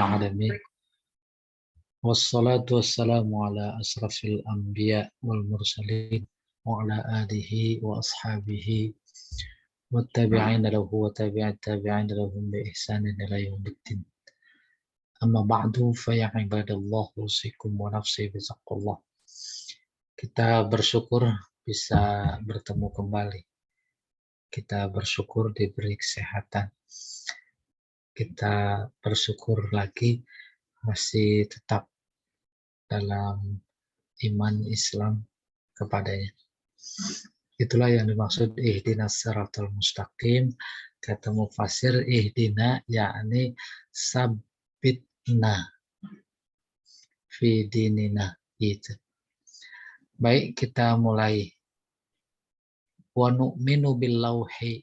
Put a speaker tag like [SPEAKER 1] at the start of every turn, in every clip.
[SPEAKER 1] العالمين والصلاة والسلام على أشرف الأنبياء والمرسلين وعلى آله وأصحابه والتابعين له وتابع التابعين لهم بإحسان إلى يوم الدين. أما بعد فيا عباد الله أوصيكم ونفسي بتقوى الله. Kita bersyukur bisa bertemu kembali. Kita bersyukur diberi kesehatan. Kita bersyukur lagi masih tetap dalam iman Islam kepadanya. Itulah yang dimaksud ihdinas siratal mustaqim. Kata mufasir ihdina yakni sabitna fi dinina gitu. Baik, kita mulai. Wa nu'minu bil lauhi,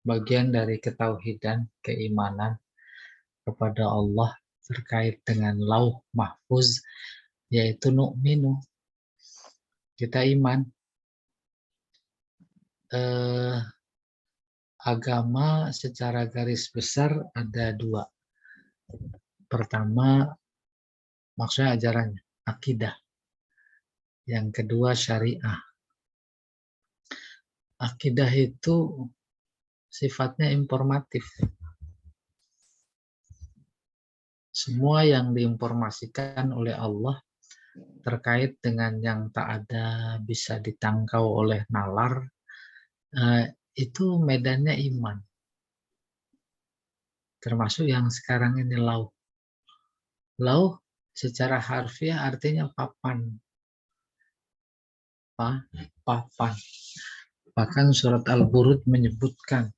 [SPEAKER 1] bagian dari ketauhidan, keimanan kepada Allah terkait dengan lauh mahfuz, yaitu nu'minu, kita iman. Agama secara garis besar ada dua. Pertama, maksudnya ajarannya, akidah. Yang kedua, syariah. Akidah itu sifatnya informatif. Semua yang diinformasikan oleh Allah terkait dengan yang tak ada bisa ditangkau oleh nalar, itu medannya iman. Termasuk yang sekarang ini lauh. Lauh secara harfiah artinya papan. Papan. Bahkan surat Al-Burud menyebutkan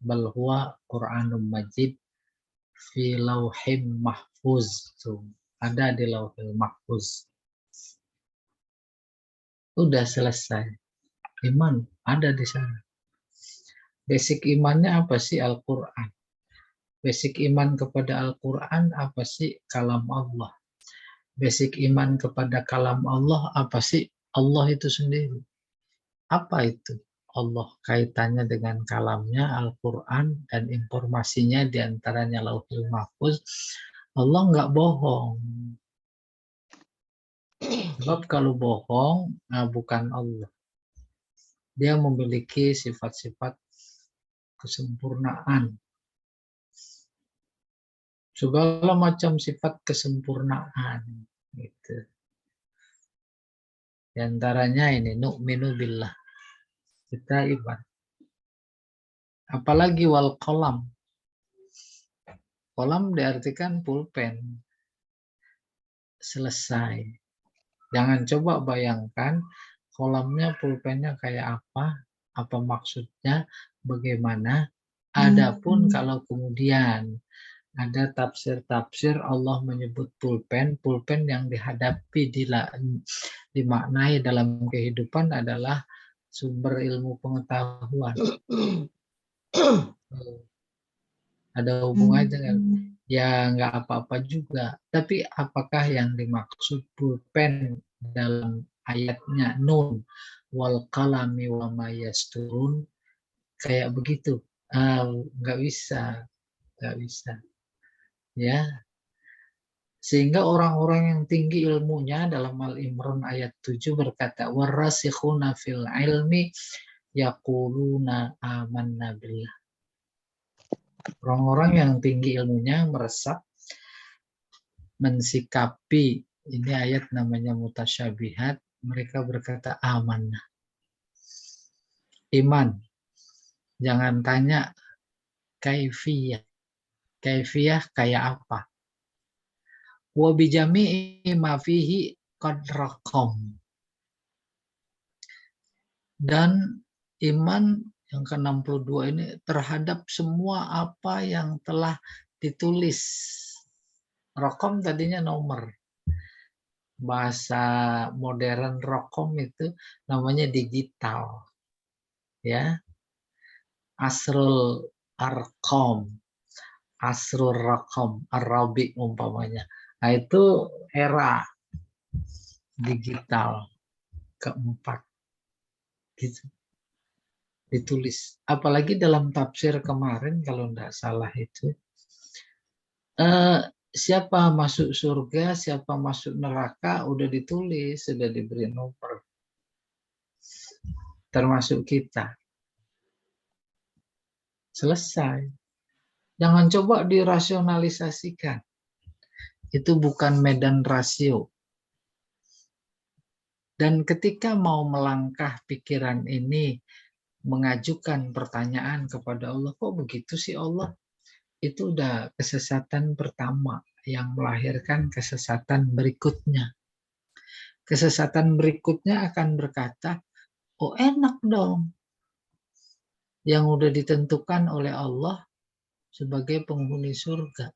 [SPEAKER 1] bal huwa Qur'anum Majid fi lauhim mahfuz. Tuh, ada di lauhil mahfuz. Udah selesai. Iman ada di sana. Basic imannya apa sih? Al-Quran. Basic iman kepada Al-Quran apa sih? Kalam Allah. Basic iman kepada kalam Allah apa sih? Allah itu sendiri. Apa itu? Allah kaitannya dengan kalamnya Al-Quran dan informasinya diantaranya Lauhul Mahfuz. Allah nggak bohong. Sebab kalau bohong, bukan Allah. Dia memiliki sifat-sifat kesempurnaan. Segala macam sifat kesempurnaan. Gitu. Di antaranya ini, nu'minu billah. Kita iman. Apalagi wal qalam. Qalam diartikan pulpen. Selesai. Jangan coba bayangkan qalamnya, pulpennya kayak apa maksudnya, bagaimana. Adapun kalau kemudian ada tafsir-tafsir Allah menyebut pulpen yang dihadapi dimaknai dalam kehidupan adalah sumber ilmu pengetahuan. Ada hubungannya dengan ya nggak apa-apa juga. Tapi apakah yang dimaksud pulpen dalam ayatnya nun wal qalami wa ma yasturun kayak begitu? Nggak bisa. Ya, sehingga orang-orang yang tinggi ilmunya dalam Al-Imran ayat 7 berkata warasikhuna fil ilmi yaquluna amanna billah. Orang-orang yang tinggi ilmunya meresap mensikapi ini ayat namanya mutasyabihat, mereka berkata amanah. Iman. Jangan tanya kaifiyah. Kaifiyah kayak apa? Wa bijami'i ma fihi qad raqam. Dan iman yang ke-62 ini terhadap semua apa yang telah ditulis. Raqam tadinya nomor. Bahasa modern raqam itu namanya digital. Ya. Asrul arqam. Asrul raqam, Arabi umpamanya. Nah, itu era digital keempat. Gitu. Ditulis. Apalagi dalam tafsir kemarin kalau tidak salah itu Siapa masuk surga, siapa masuk neraka, udah ditulis, sudah diberi nomor. Termasuk kita. Selesai. Jangan coba dirasionalisasikan. Itu bukan medan rasio. Dan ketika mau melangkah pikiran ini, mengajukan pertanyaan kepada Allah, kok begitu sih Allah? Itu udah kesesatan pertama yang melahirkan kesesatan berikutnya. Kesesatan berikutnya akan berkata, oh enak dong. Yang udah ditentukan oleh Allah sebagai penghuni surga.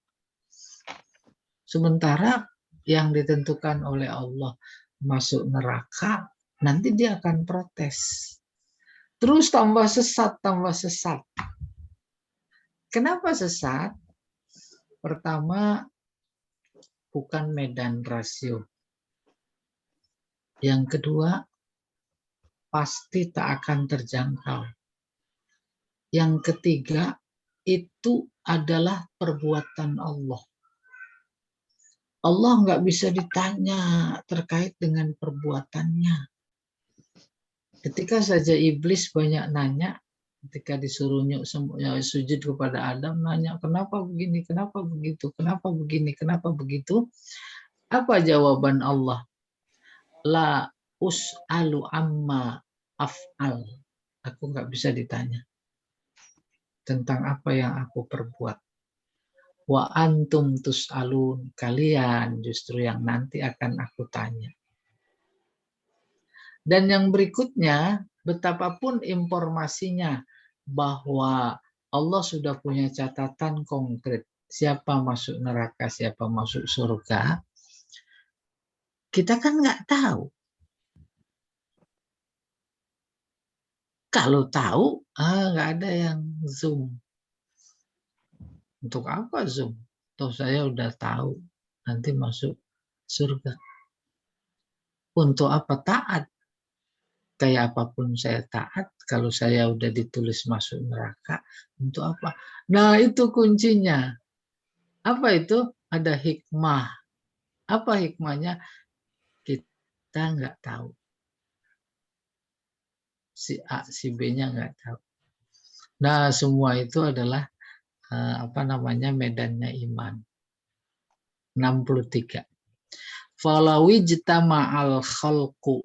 [SPEAKER 1] Sementara yang ditentukan oleh Allah masuk neraka, nanti dia akan protes. Terus tambah sesat, tambah sesat. Kenapa sesat? Pertama, bukan medan rasio. Yang kedua, pasti tak akan terjangkau. Yang ketiga, itu adalah perbuatan Allah. Allah nggak bisa ditanya terkait dengan perbuatannya. Ketika saja iblis banyak nanya, ketika disuruh sujud kepada Adam, nanya kenapa begini, kenapa begitu, kenapa begini, kenapa begitu. Apa jawaban Allah? La us'alu amma af'al. Aku nggak bisa ditanya tentang apa yang aku perbuat. Wa antum tus'alun. Kalian justru yang nanti akan aku tanya. Dan yang berikutnya, betapapun informasinya bahwa Allah sudah punya catatan konkret. Siapa masuk neraka, siapa masuk surga. Kita kan nggak tahu. Kalau tahu, nggak ada yang Zoom. Untuk apa Zoom? Toh saya udah tahu nanti masuk surga. Untuk apa taat? Kayak apapun saya taat, kalau saya udah ditulis masuk neraka, untuk apa? Nah itu kuncinya. Apa itu? Ada hikmah. Apa hikmahnya? Kita nggak tahu. Si A, si B-nya nggak tahu. Nah semua itu adalah medannya iman. 63. Falawijtama'al khalqu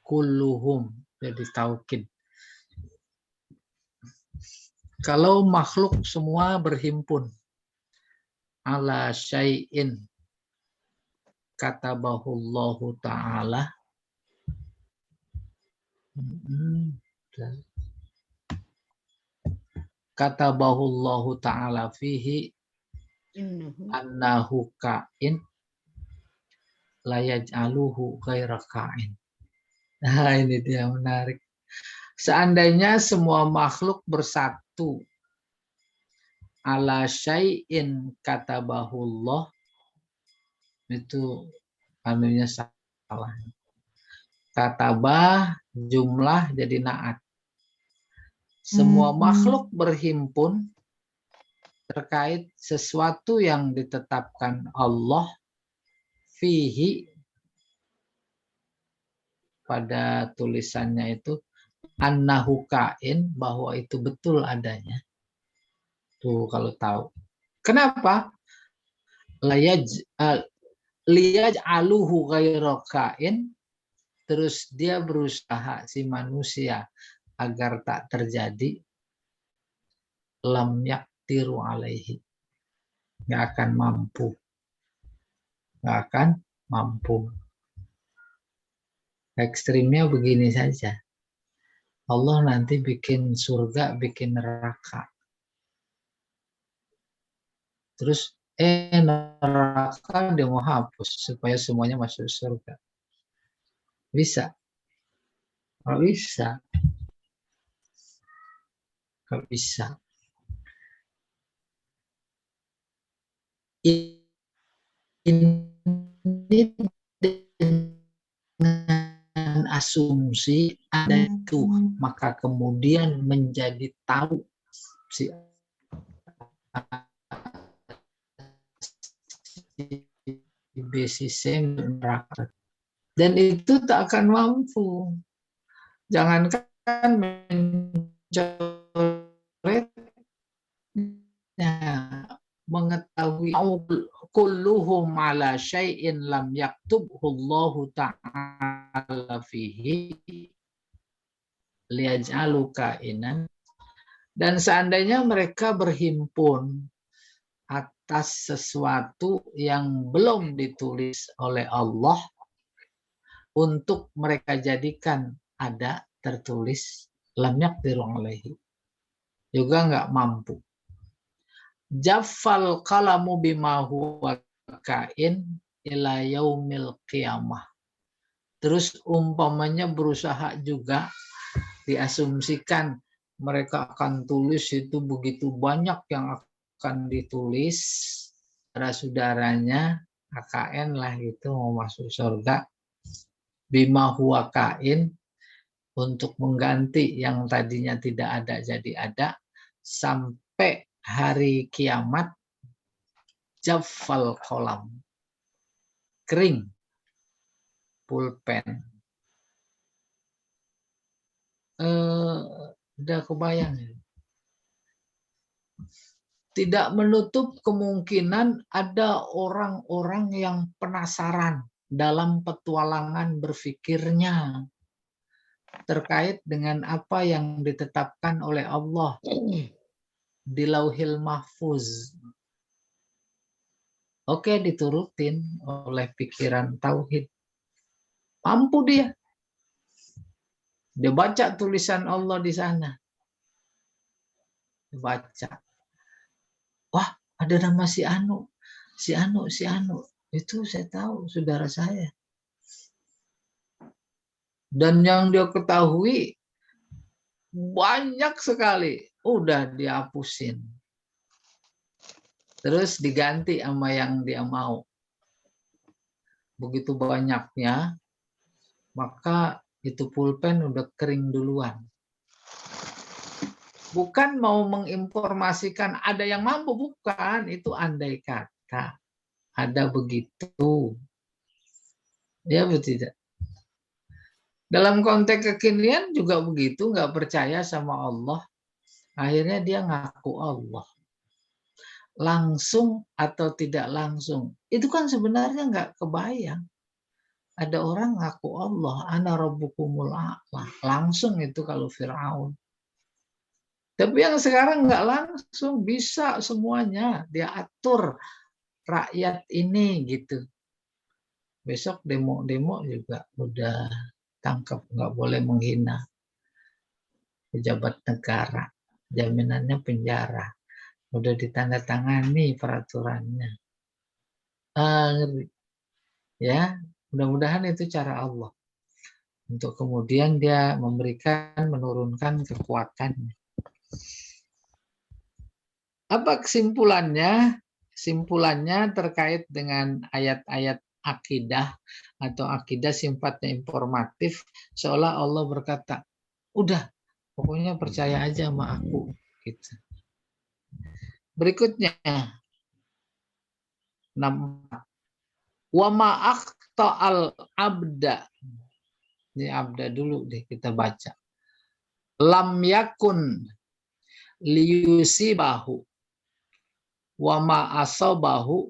[SPEAKER 1] kulluhum. Jadi taukid. Kalau makhluk semua berhimpun ala syai'in katabahullahu ta'ala katabahullahu ta'ala fihi annahu ka'in layaj'aluhu ghaira ka'in. Nah ini dia menarik. Seandainya semua makhluk bersatu ala syai'in katabahullah, itu anunya salah. Katabah jumlah jadi naat. Semua makhluk berhimpun terkait sesuatu yang ditetapkan Allah fihi, pada tulisannya itu annahu kain, bahwa itu betul adanya. Tuh kalau tahu. Kenapa? Liyaj'aluhu ghairu kain, terus dia berusaha si manusia agar tak terjadi, lam yaktiru alaihi, nggak akan mampu, ekstrimnya begini saja. Allah nanti bikin surga, bikin neraka, terus neraka dia mau hapus supaya semuanya masuk surga. Bisa? Nggak bisa. Nggak bisa. Ini dengan asumsi ada itu, maka kemudian menjadi tahu si B, si C neraka. Dan itu tak akan mampu. Jangankan mencoret, mengetahui kulluhum ala syai'in lam yaktubhu Allah ta'ala fihi liyaj'alu ka'inan. Dan seandainya mereka berhimpun atas sesuatu yang belum ditulis oleh Allah untuk mereka jadikan ada tertulis, lam yaqdiru alaihi, juga nggak mampu. Jaffal qalamu bima huwa kain ila yaumil qiyamah. Terus umpamanya berusaha juga diasumsikan mereka akan tulis itu begitu banyak yang akan ditulis saudara-saudaranya AKN lah itu mau masuk surga bima huwa kain untuk mengganti yang tadinya tidak ada jadi ada sampai hari kiamat. Jaffal kolam, kering pulpen. Udah kebayang. Tidak menutup kemungkinan ada orang-orang yang penasaran dalam petualangan berpikirnya terkait dengan apa yang ditetapkan oleh Allah di Lauhil Mahfuz. Oke, diturutin oleh pikiran tauhid. Mampu dia. Dia baca tulisan Allah di sana. Dia baca. Wah, ada nama si Anu. Si Anu. Itu saya tahu, saudara saya. Dan yang dia ketahui banyak sekali. Udah dihapusin. Terus diganti sama yang dia mau. Begitu banyaknya, maka itu pulpen udah kering duluan. Bukan mau menginformasikan ada yang mampu, bukan. Itu andai kata. Ada begitu. Ya betul tidak? Dalam konteks kekinian juga begitu, nggak percaya sama Allah. Akhirnya dia ngaku Allah. Langsung atau tidak langsung. Itu kan sebenarnya nggak kebayang. Ada orang ngaku Allah, ana rabbukumul a'la. Langsung itu kalau Fir'aun. Tapi yang sekarang nggak langsung, bisa semuanya. Dia atur rakyat ini gitu. Besok demo-demo juga udah tangkap, nggak boleh menghina pejabat negara. Jaminannya penjara. Udah ditandatangani peraturannya. Ya, mudah-mudahan itu cara Allah. Untuk kemudian dia memberikan, menurunkan kekuatannya. Apa kesimpulannya? Simpulannya terkait dengan ayat-ayat akidah atau akidah sifatnya informatif, seolah Allah berkata, udah, pokoknya percaya aja sama aku. Gitu. Berikutnya, 64. Wa ma'akhta'al abda. Ini abda dulu deh kita baca. Lam yakun liyusibahu wa ma'asabahu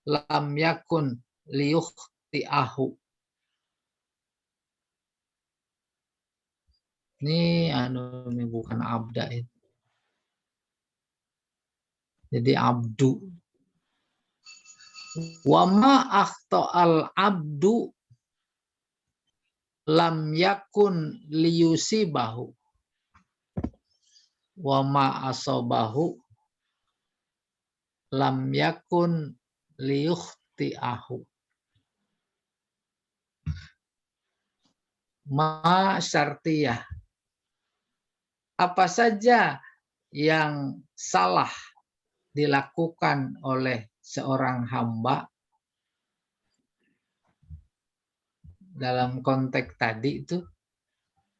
[SPEAKER 1] lam yakun liyukhti'ahu. Ini bukan abda itu. Jadi abdu. Wa ma'akhta'al abdu lam yakun liyusibahu wa ma'asabahu lam yakun liyukhti'ahu. Ma syartiyah. Apa saja yang salah dilakukan oleh seorang hamba dalam konteks tadi itu,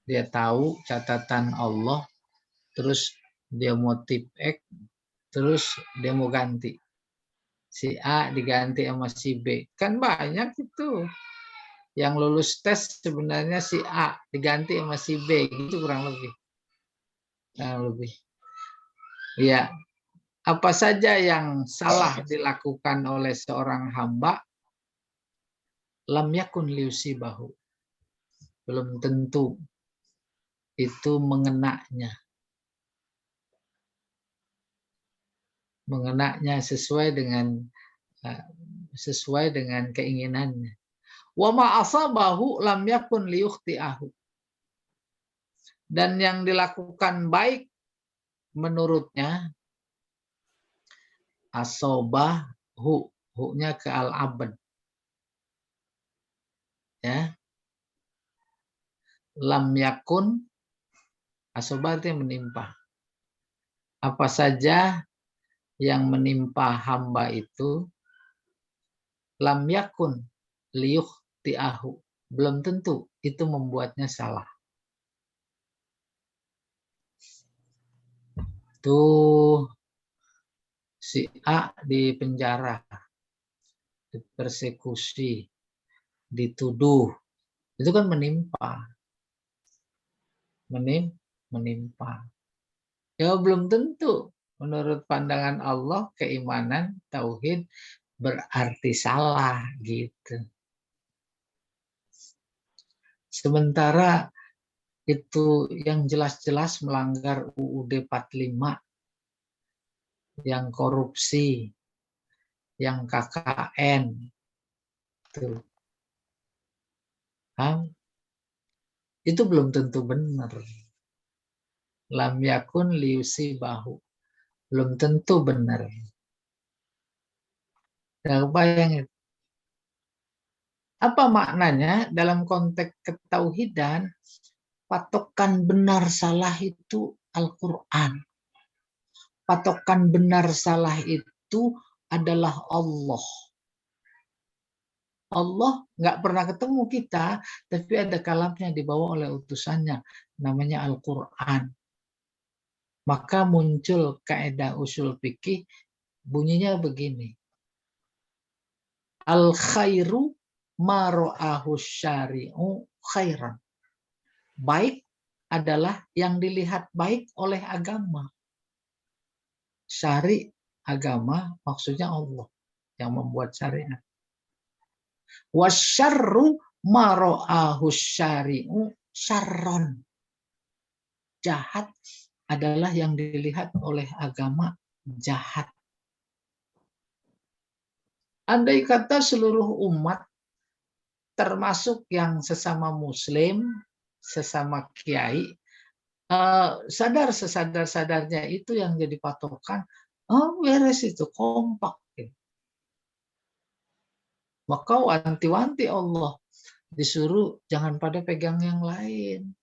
[SPEAKER 1] dia tahu catatan Allah, terus dia mau tip X, terus dia mau ganti. Si A diganti sama si B. Kan banyak itu. Yang lulus tes sebenarnya si A diganti sama si B. Gitu kurang lebih. Kurang lebih. Ya, apa saja yang salah dilakukan oleh seorang hamba, lam yakun liusibahu. Belum tentu itu mengenanya. Mengenanya sesuai dengan keinginannya. Wa ma asabahu lam yakun liyukhti'ahu. Dan yang dilakukan baik menurutnya, asobahu, hu-nya ke al-abad. Ya. Lam yakun, asobah itu menimpa. Apa saja yang menimpa hamba itu, lam yakun liyukhti'ahu. Belum tentu itu membuatnya salah. Tuh si A di penjara, dipersekusi, dituduh, itu kan menimpa. Menimpa. Ya belum tentu. Menurut pandangan Allah, keimanan, tauhid berarti salah gitu. Sementara itu yang jelas-jelas melanggar UUD 45, yang korupsi, yang KKN, tuh. Itu belum tentu benar. Lam yakun liusibahu. Belum tentu benar. Ya, bayangin. Apa maknanya dalam konteks ketauhidan? Patokan benar salah itu Al-Quran. Patokan benar salah itu adalah Allah. Allah nggak pernah ketemu kita, tapi ada kalamnya dibawa oleh utusannya, namanya Al-Quran. Maka muncul kaidah usul fikih, bunyinya begini. Al-khairu ma ra'ahu syari'u khairan. Baik adalah yang dilihat baik oleh agama. Syari' agama maksudnya Allah yang membuat syariat. Wasyarru ma ra'ahu syari'u syarron. Jahat adalah yang dilihat oleh agama jahat. Andai kata seluruh umat, termasuk yang sesama muslim, sesama kiai, sadar sesadar-sadarnya itu yang jadi patokan, beres itu, kompak. Maka wanti-wanti Allah, disuruh jangan pada pegang yang lain.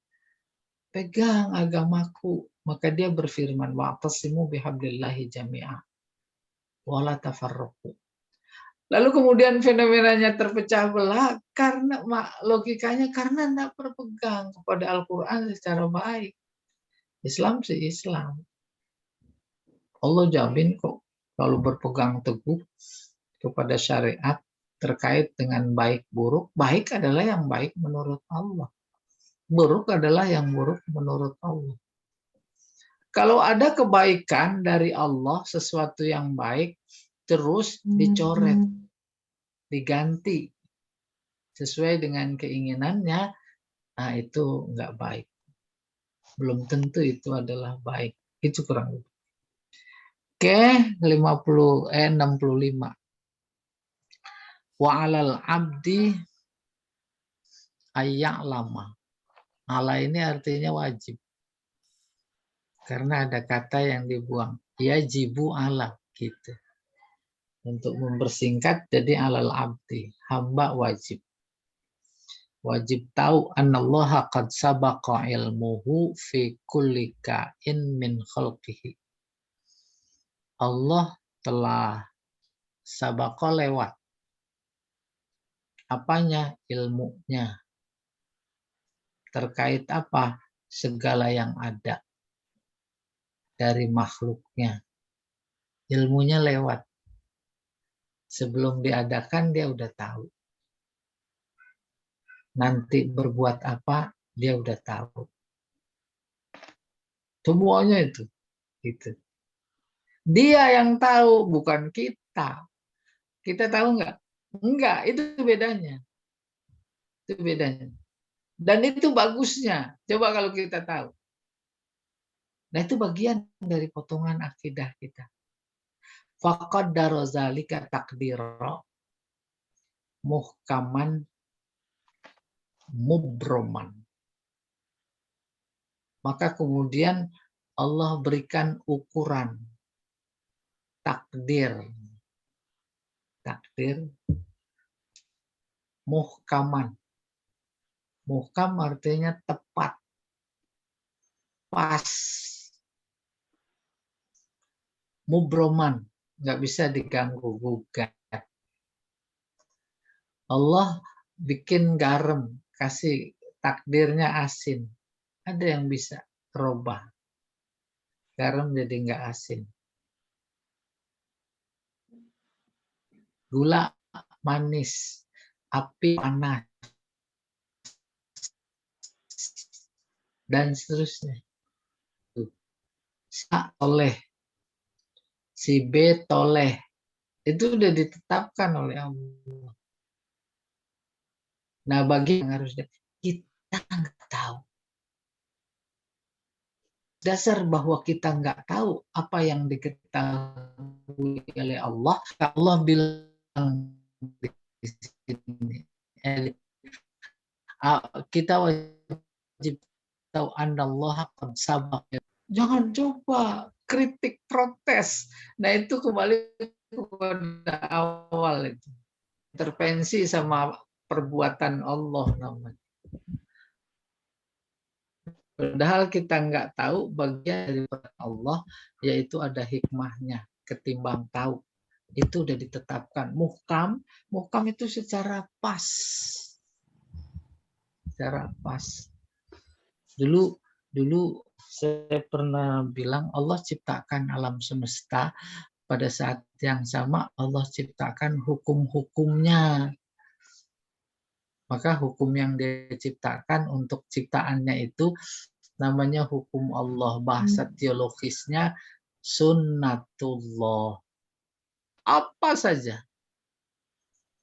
[SPEAKER 1] Pegang agamaku. Maka dia berfirman, wa'tasimu bihablillahi jami'a wala tafarraqu. Lalu kemudian fenomenanya terpecah belah karena logikanya karena tidak berpegang kepada Al-Quran secara baik. Islam sih Islam. Allah jamin kok kalau berpegang teguh kepada syariat terkait dengan baik buruk. Baik adalah yang baik menurut Allah. Buruk adalah yang buruk menurut Allah. Kalau ada kebaikan dari Allah, sesuatu yang baik, terus dicoret, diganti sesuai dengan keinginannya, nah itu nggak baik. Belum tentu itu adalah baik. Itu kurang lebih. Oke, 65. Wa alal abdi ayya'lama. Ala ini artinya wajib. Karena ada kata yang dibuang. Yajibu ala gitu. Untuk mempersingkat jadi alal abdi, hamba wajib. Wajib tahu annallaha qad sabaqa ilmuhu fi kulli ka'in min khalqihi. Allah telah sabaqa lewat. Apanya? Ilmunya. Terkait apa? Segala yang ada dari makhluknya. Ilmunya lewat. Sebelum diadakan dia udah tahu. Nanti berbuat apa dia udah tahu. Semuanya itu. Gitu. Dia yang tahu, bukan kita. Kita tahu nggak? Enggak, itu bedanya. Itu bedanya. Dan itu bagusnya. Coba kalau kita tahu. Nah, itu bagian dari potongan akidah kita. Faqaddara zalika taqdira muhkaman mubroman. Maka kemudian Allah berikan ukuran takdir. Takdir muhkaman. Muhkam artinya tepat. Pas. Mubroman. Nggak bisa diganggu gugat. Allah bikin garam, kasih takdirnya asin. Ada yang bisa rubah. Garam jadi nggak asin. Gula manis, api panas, dan seterusnya. Si A toleh, si B toleh. Itu udah ditetapkan oleh Allah. Nah, bagi yang harusnya kita nggak tahu. Dasar bahwa kita nggak tahu apa yang diketahui oleh Allah. Allah bilang di sini, kita wajib tahu Allah qad sabaq. Jangan coba kritik protes. Nah, itu kembali kepada awal itu. Intervensi sama perbuatan Allah namanya. Padahal kita nggak tahu bagian dari Allah, yaitu ada hikmahnya ketimbang tahu. Itu udah ditetapkan. Muhkam itu secara pas. Secara pas. Dulu saya pernah bilang Allah ciptakan alam semesta, pada saat yang sama Allah ciptakan hukum-hukumnya. Maka hukum yang dia ciptakan untuk ciptaannya itu namanya hukum Allah. Bahasa teologisnya sunnatullah. Apa saja.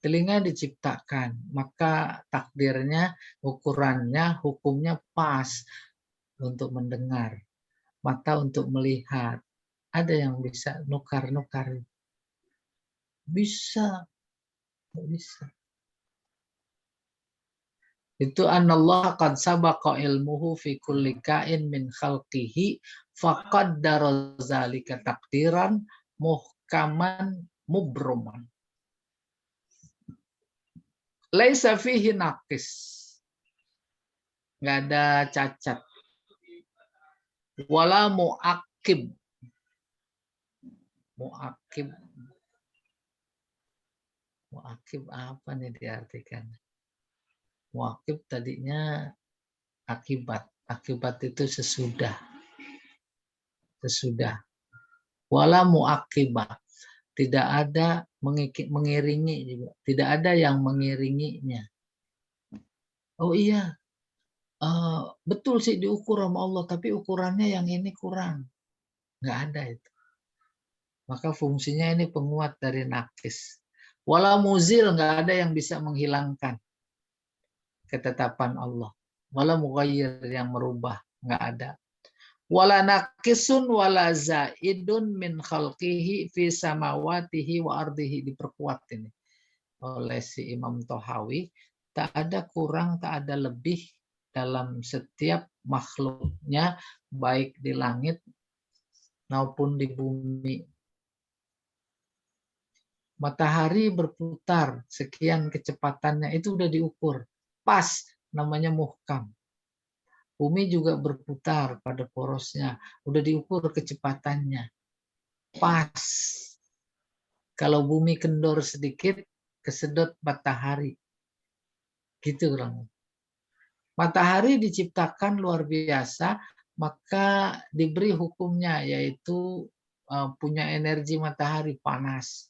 [SPEAKER 1] Telinga diciptakan, maka takdirnya, ukurannya, hukumnya pas untuk mendengar. Mata untuk melihat. Ada yang bisa nukar-nukar. Bisa. Bisa. Itu anallah qad sabaqa ilmuhu fi kulli kain min khalqihi faqaddara zalika takdiran muhkaman mubroman. Laisa fihi naqis. Nggak ada cacat. Wala mu'aqib. Mu'aqib. Mu'aqib apa nih diartikan? Mu'aqib tadinya akibat. Akibat itu sesudah. Sesudah. Wala mu'aqibah. Tidak ada mengiringi juga. Tidak ada yang mengiringinya. Oh iya. Betul sih diukur sama Allah. Tapi ukurannya yang ini kurang. Nggak ada itu. Maka fungsinya ini penguat dari nakis. Wala muzil. Nggak ada yang bisa menghilangkan ketetapan Allah. Wala mughayyir yang merubah. Nggak ada. Wala naqisun wala zaidun min khalqihi fi samawatihi wa ardihi. Diperkuat ini oleh si Imam Tohawi. Tak ada kurang, tak ada lebih dalam setiap makhluknya, baik di langit maupun di bumi. Matahari berputar sekian kecepatannya, itu udah diukur. Pas, namanya muhkam. Bumi juga berputar pada porosnya. Udah diukur kecepatannya. Pas. Kalau bumi kendor sedikit, kesedot matahari. Gitu kurang. Matahari diciptakan luar biasa, maka diberi hukumnya, yaitu punya energi matahari panas.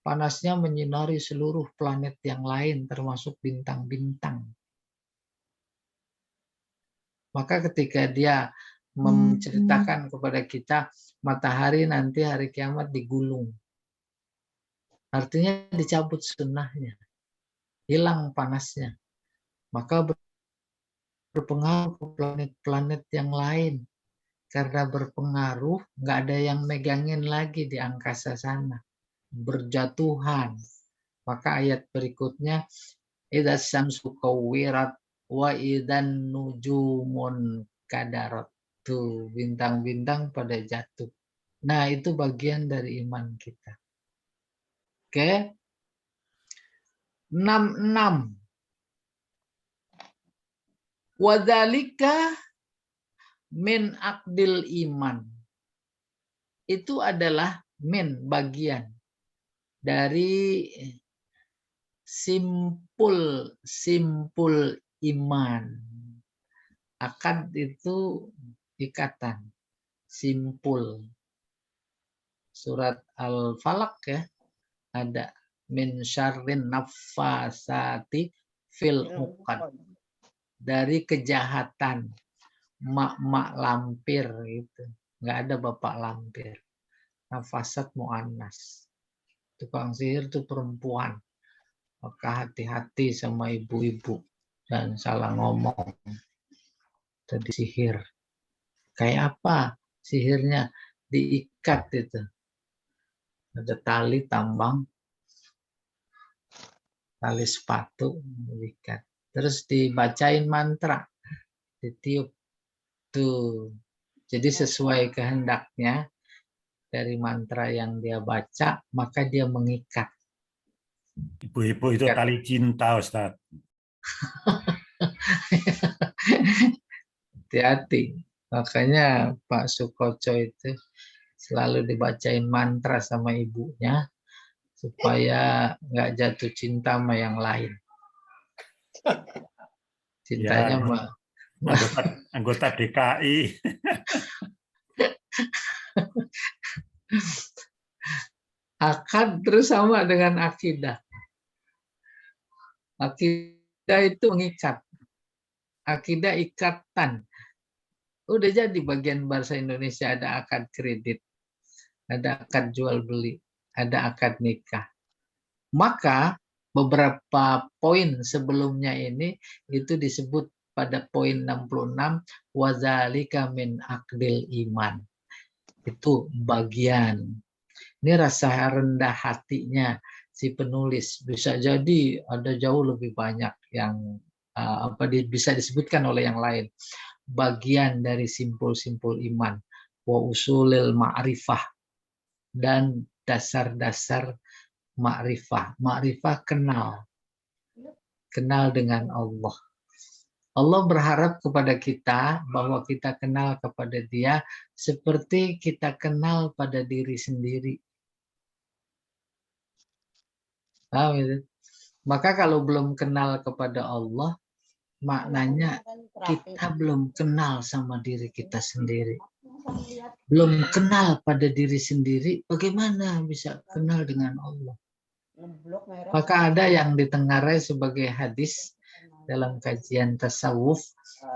[SPEAKER 1] Panasnya menyinari seluruh planet yang lain termasuk bintang-bintang. Maka ketika dia menceritakan kepada kita matahari nanti hari kiamat digulung. Artinya dicabut sunnahnya. Hilang panasnya. Maka berpengaruh ke planet-planet yang lain. Karena berpengaruh, nggak ada yang megangin lagi di angkasa sana. Berjatuhan. Maka ayat berikutnya, idza syamsu kuwirat wa idan nujumun kadarat. Tuh, bintang-bintang pada jatuh. Nah, itu bagian dari iman kita. Oke. 66. Wadzalika min akdil iman. Itu adalah bagian dari simpul iman. Akad itu ikatan, simpul. Surat Al-Falaq ya, ada min syarrin nafasati fil uqad. Dari kejahatan mak lampir gitu. Nggak ada bapak lampir. Nafasat mu'annas. Tukang sihir itu perempuan. Maka hati-hati sama ibu-ibu. Dan salah ngomong. Tadi sihir. Kayak apa sihirnya? Diikat itu. Ada tali tambang. Tali sepatu. Diikat. Terus dibacain mantra. Ditiup. Tuh. Jadi sesuai kehendaknya. Dari mantra yang dia baca, maka dia mengikat.
[SPEAKER 2] Ibu-ibu itu tali cinta, Ustaz.
[SPEAKER 1] Hati-hati. Makanya Pak Sukoco itu selalu dibacain mantra sama ibunya supaya nggak jatuh cinta sama yang lain. Cintanya
[SPEAKER 2] ya, anggota DKI.
[SPEAKER 1] Akad terus sama dengan akidah. Akidah itu mengikat. Akidah ikatan. Udah jadi bagian bahasa Indonesia, ada akad kredit, ada akad jual beli, ada akad nikah. Maka beberapa poin sebelumnya ini itu disebut pada poin 66 wazalika min akdil iman. Itu bagian. Ini rasa rendah hatinya si penulis. Bisa jadi ada jauh lebih banyak yang bisa disebutkan oleh yang lain. Bagian dari simpul-simpul iman. Wa usulil ma'rifah. Dan dasar-dasar ma'rifah. Ma'rifah kenal. Kenal dengan Allah. Allah berharap kepada kita bahwa kita kenal kepada Dia seperti kita kenal pada diri sendiri. Maka kalau belum kenal kepada Allah, maknanya kita belum kenal sama diri kita sendiri. Belum kenal pada diri sendiri, bagaimana bisa kenal dengan Allah? Maka ada yang ditengarai sebagai hadis dalam kajian tasawuf,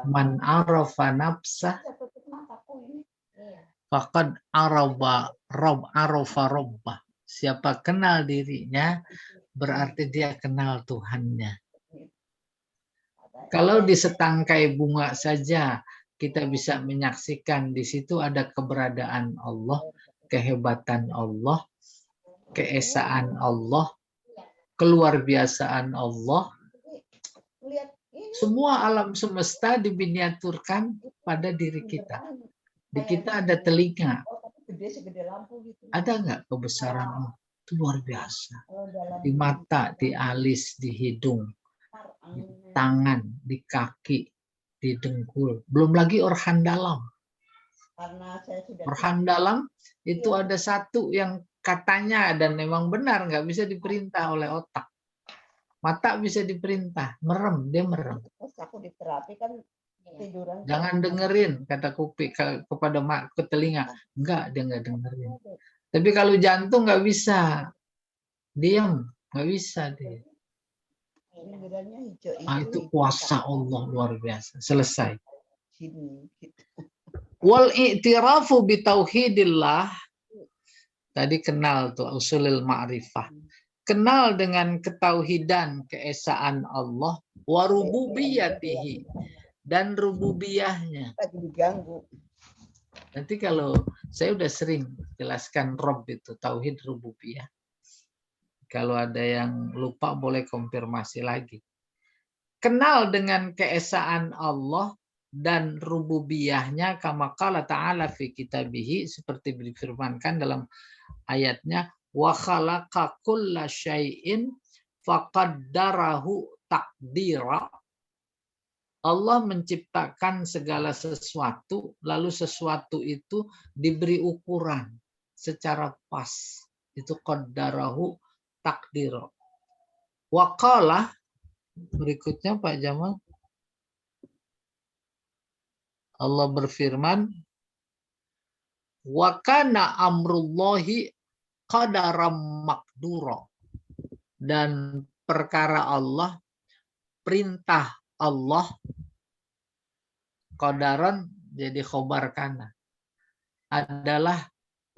[SPEAKER 1] man arafa nafsah faqad arafa rabbah. Siapa kenal dirinya, berarti dia kenal Tuhannya. Kalau di setangkai bunga saja kita bisa menyaksikan di situ ada keberadaan Allah, kehebatan Allah, keesaan Allah, keluar biasaan Allah. Semua alam semesta diminiaturkan pada diri kita. Di kita ada telinga. Ada nggak kebesaran Allah? Itu luar biasa. Di mata, di alis, di hidung, di tangan, di kaki, di dengkul. Belum lagi organ dalam. Organ dalam itu ada satu yang katanya dan memang benar nggak bisa diperintah oleh otak. Mata bisa diperintah, merem, dia merem. Jangan dengerin kata kuping kepada ke telinga. Enggak, dia nggak dengerin. Tapi kalau jantung nggak bisa. diam, nggak bisa dia.
[SPEAKER 3] Ini bedanya hijau
[SPEAKER 1] Itu
[SPEAKER 3] hijau
[SPEAKER 1] kuasa Allah luar biasa. Selesai.
[SPEAKER 3] sini gitu.
[SPEAKER 1] Wal i'tirafu bi tauhidillah. Tadi kenal tuh usulul ma'rifah. Kenal dengan ketauhidan keesaan Allah wa rububiyatihi dan rububiyahnya.
[SPEAKER 3] Lagi diganggu.
[SPEAKER 1] Nanti kalau saya udah sering jelaskan Rob itu tauhid rububiyah. Kalau ada yang lupa boleh konfirmasi lagi. Kenal dengan keesaan Allah dan rububiyahnya kama qala ta'ala fi kitabihi seperti difirmankan dalam ayatnya wa khalaqa kulla syai'in faqaddarahu taqdira. Allah menciptakan segala sesuatu lalu sesuatu itu diberi ukuran secara pas. Itu qaddarahu taqdira. Wa qala berikutnya Pak Jamal, Allah berfirman, wa kana amrullahi qadaram maqdura. Dan perkara Allah, perintah Allah, qadaran jadi khobar kana, adalah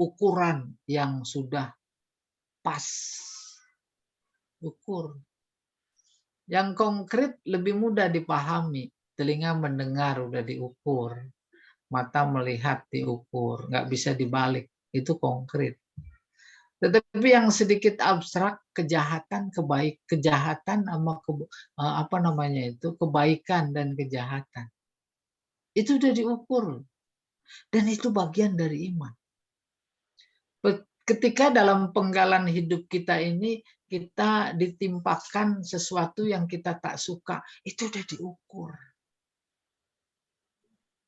[SPEAKER 1] ukuran yang sudah pas. Ukur. Yang konkret lebih mudah dipahami. Telinga mendengar udah diukur. Mata melihat diukur. Nggak bisa dibalik. Itu konkret. Tetapi yang sedikit abstrak, kejahatan, kejahatan sama kebaikan dan kejahatan. Itu udah diukur. Dan itu bagian dari iman. Ketika dalam penggalan hidup kita ini kita ditimpakan sesuatu yang kita tak suka, itu udah diukur.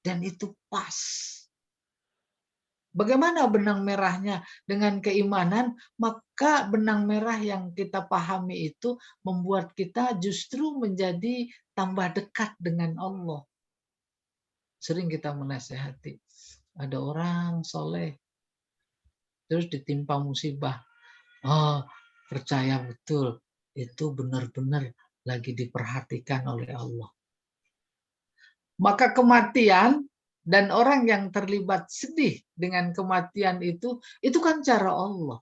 [SPEAKER 1] Dan itu pas. Bagaimana benang merahnya? Dengan keimanan, maka benang merah yang kita pahami itu membuat kita justru menjadi tambah dekat dengan Allah. Sering kita menasehati, ada orang soleh, terus ditimpa musibah. Oh, percaya betul, itu benar-benar lagi diperhatikan oleh Allah. Maka kematian dan orang yang terlibat sedih dengan kematian itu kan cara Allah.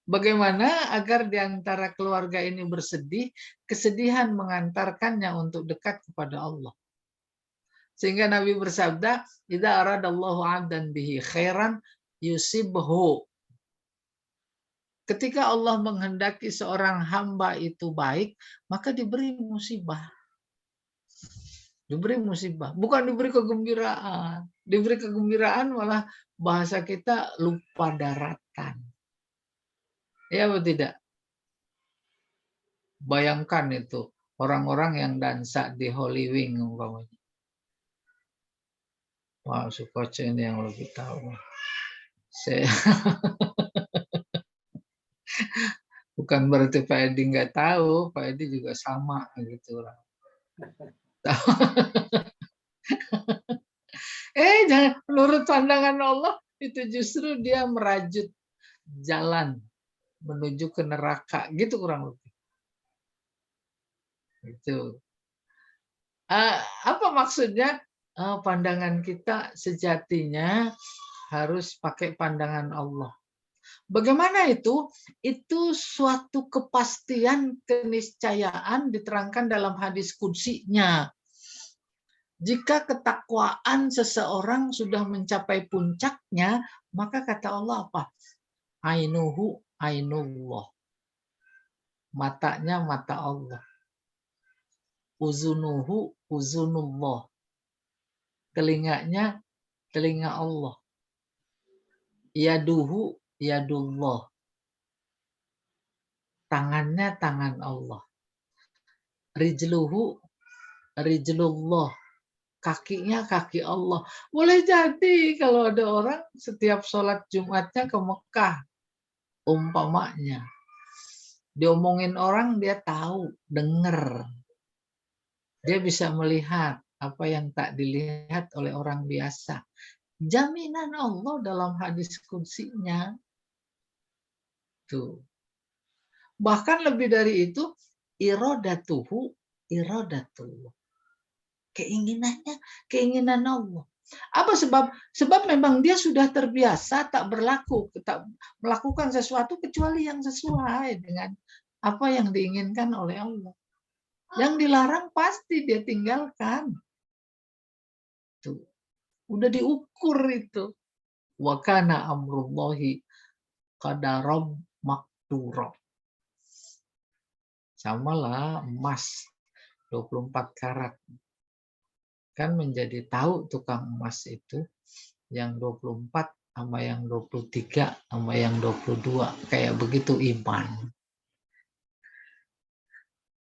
[SPEAKER 1] Bagaimana agar di antara keluarga ini bersedih, kesedihan mengantarkannya untuk dekat kepada Allah. Sehingga Nabi bersabda, "Idza aradallahu 'abdan bihi khairan yusibhu." Ketika Allah menghendaki seorang hamba itu baik, maka diberi musibah. Diberi musibah, bukan diberi kegembiraan. Diberi kegembiraan malah bahasa kita lupa daratan. Ya atau tidak? Bayangkan itu orang-orang yang dansa di Holy Wing umpamanya. Wah, Sukoce ini yang lebih tahu. Saya bukan berarti Pak Edi nggak tahu, Pak Edi juga sama gitu orang. Jangan, menurut pandangan Allah itu justru dia merajut jalan menuju ke neraka, gitu kurang lebih. Itu. Apa maksudnya? Pandangan kita sejatinya harus pakai pandangan Allah. Bagaimana itu? Itu suatu kepastian, keniscayaan diterangkan dalam hadis qudsinya. Jika ketakwaan seseorang sudah mencapai puncaknya, maka kata Allah apa? Ainuhu ainullah. Matanya mata Allah. Uzunuhu uzunullah. Telinganya telinga Allah. Yaduhu yadullah. Tangannya tangan Allah. Rijluhu rijlullah. Kakinya kaki Allah. Boleh jadi kalau ada orang setiap sholat Jumatnya ke Mekah, umpamanya. Diomongin orang dia tahu, dengar. Dia bisa melihat apa yang tak dilihat oleh orang biasa. Jaminan Allah dalam hadis qudsinya. Tuh. Bahkan lebih dari itu, iradatuhu, iradatullah. Keinginannya, keinginan Allah. Apa sebab? Sebab memang dia sudah terbiasa tak melakukan sesuatu kecuali yang sesuai dengan apa yang diinginkan oleh Allah. Yang dilarang pasti dia tinggalkan. Tuh. Udah diukur itu. Wa kana amrullahi qadaram maqdura. Samalah emas 24 karat. Kan menjadi tahu tukang emas itu yang 24 sama yang 23 sama yang 22. Kayak begitu iman.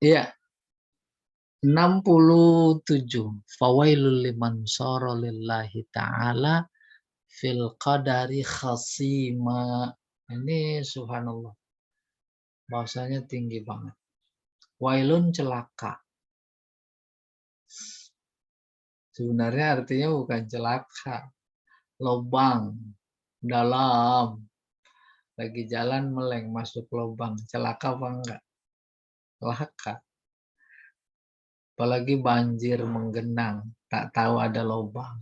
[SPEAKER 1] Iya. 67. Fawailul liman sara lillahi ta'ala fil qadari khasima. Ini subhanallah. Bahasanya tinggi banget. Wailun celaka. Sebenarnya artinya bukan celaka. Lubang dalam. Lagi jalan meleng masuk lubang. Celaka apa enggak? Celaka. Apalagi banjir menggenang. Tak tahu ada lubang.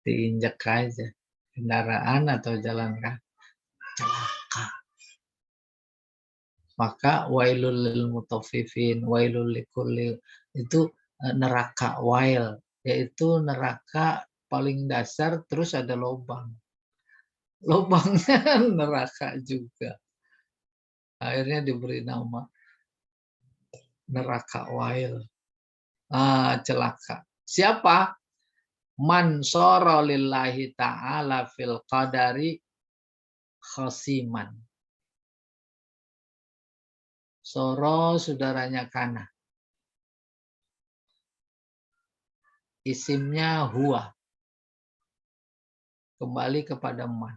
[SPEAKER 1] Diinjek aja. Kendaraan atau jalan kaki. Celaka. Maka wailul lil mutaffifin, wailul likulli, itu neraka wail, yaitu neraka paling dasar terus ada lubang. Lubangnya neraka juga. Akhirnya diberi nama neraka wail. Celaka. Siapa? Man sara lillahi ta'ala fil qadari khasiman. Soro saudaranya kana. Isimnya huwa. Kembali kepada man.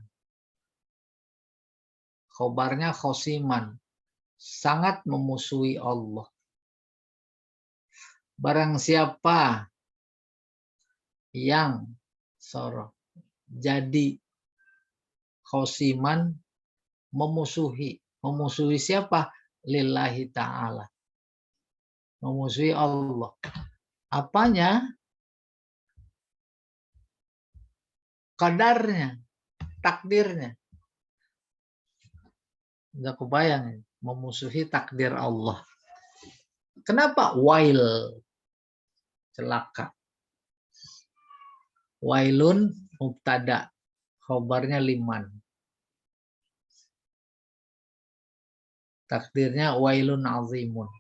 [SPEAKER 1] Khobarnya khosiman. Sangat memusuhi Allah. Barang siapa yang soro jadi khosiman, memusuhi. Memusuhi siapa? Lillahi ta'ala. Memusuhi Allah. Apanya? Kadarnya. Takdirnya. Udah kebayang. Memusuhi takdir Allah. Kenapa? Wail. Celaka. Wailun mubtada. Khobarnya liman. Takdirnya wailun azimun.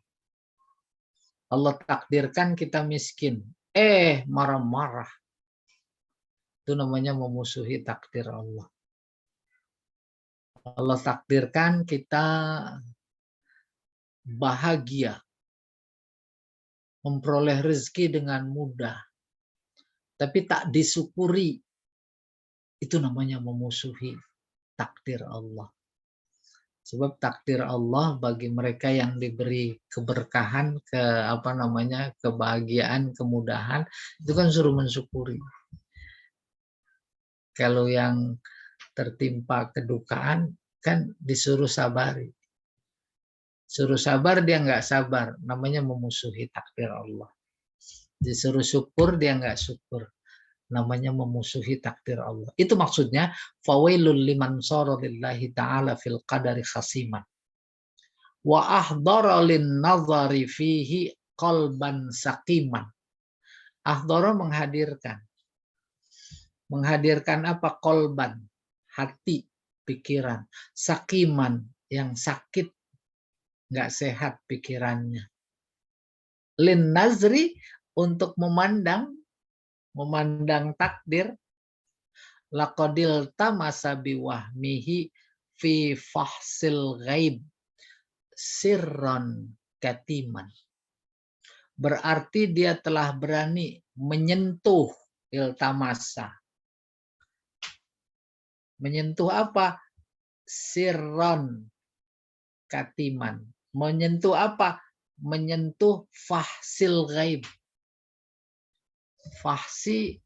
[SPEAKER 1] Allah takdirkan kita miskin. Marah-marah. Itu namanya memusuhi takdir Allah. Allah takdirkan kita bahagia. Memperoleh rezeki dengan mudah. Tapi tak disyukuri. Itu namanya memusuhi takdir Allah. Sebab takdir Allah bagi mereka yang diberi keberkahan, kebahagiaan, kemudahan, itu kan suruh mensyukuri. Kalau yang tertimpa kedukaan kan disuruh sabari. Suruh sabar dia nggak sabar, namanya memusuhi takdir Allah. Disuruh syukur dia nggak syukur, namanya memusuhi takdir Allah. Itu maksudnya fawailul liman sara lillahi ta'ala fil qadari khasiman. Wa ahdara lin nazari fihi qalban saqiman. Ahdara menghadirkan. Menghadirkan apa? Qalban, hati, pikiran. Saqiman, yang sakit, nggak sehat pikirannya. Lin nazri, untuk memandang takdir. Laqadil tamasa biwahmihi fi fahsil ghaib sirron katiman. Berarti dia telah berani menyentuh iltamasa. Menyentuh apa? Sirron katiman. Menyentuh apa? Menyentuh fahsil ghaib. Fahsi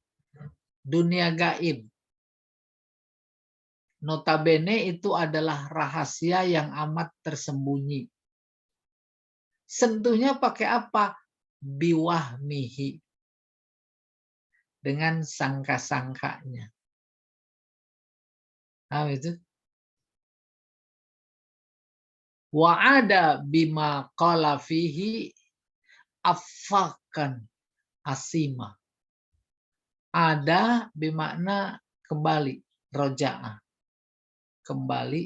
[SPEAKER 1] dunia gaib. Notabene itu adalah rahasia yang amat tersembunyi. Sentuhnya pakai apa? Biwahmihi. Dengan sangka-sangkanya. Itu. Wa ada bima qala fihi afakan asima. Ada bermakna kembali, roja'ah. Kembali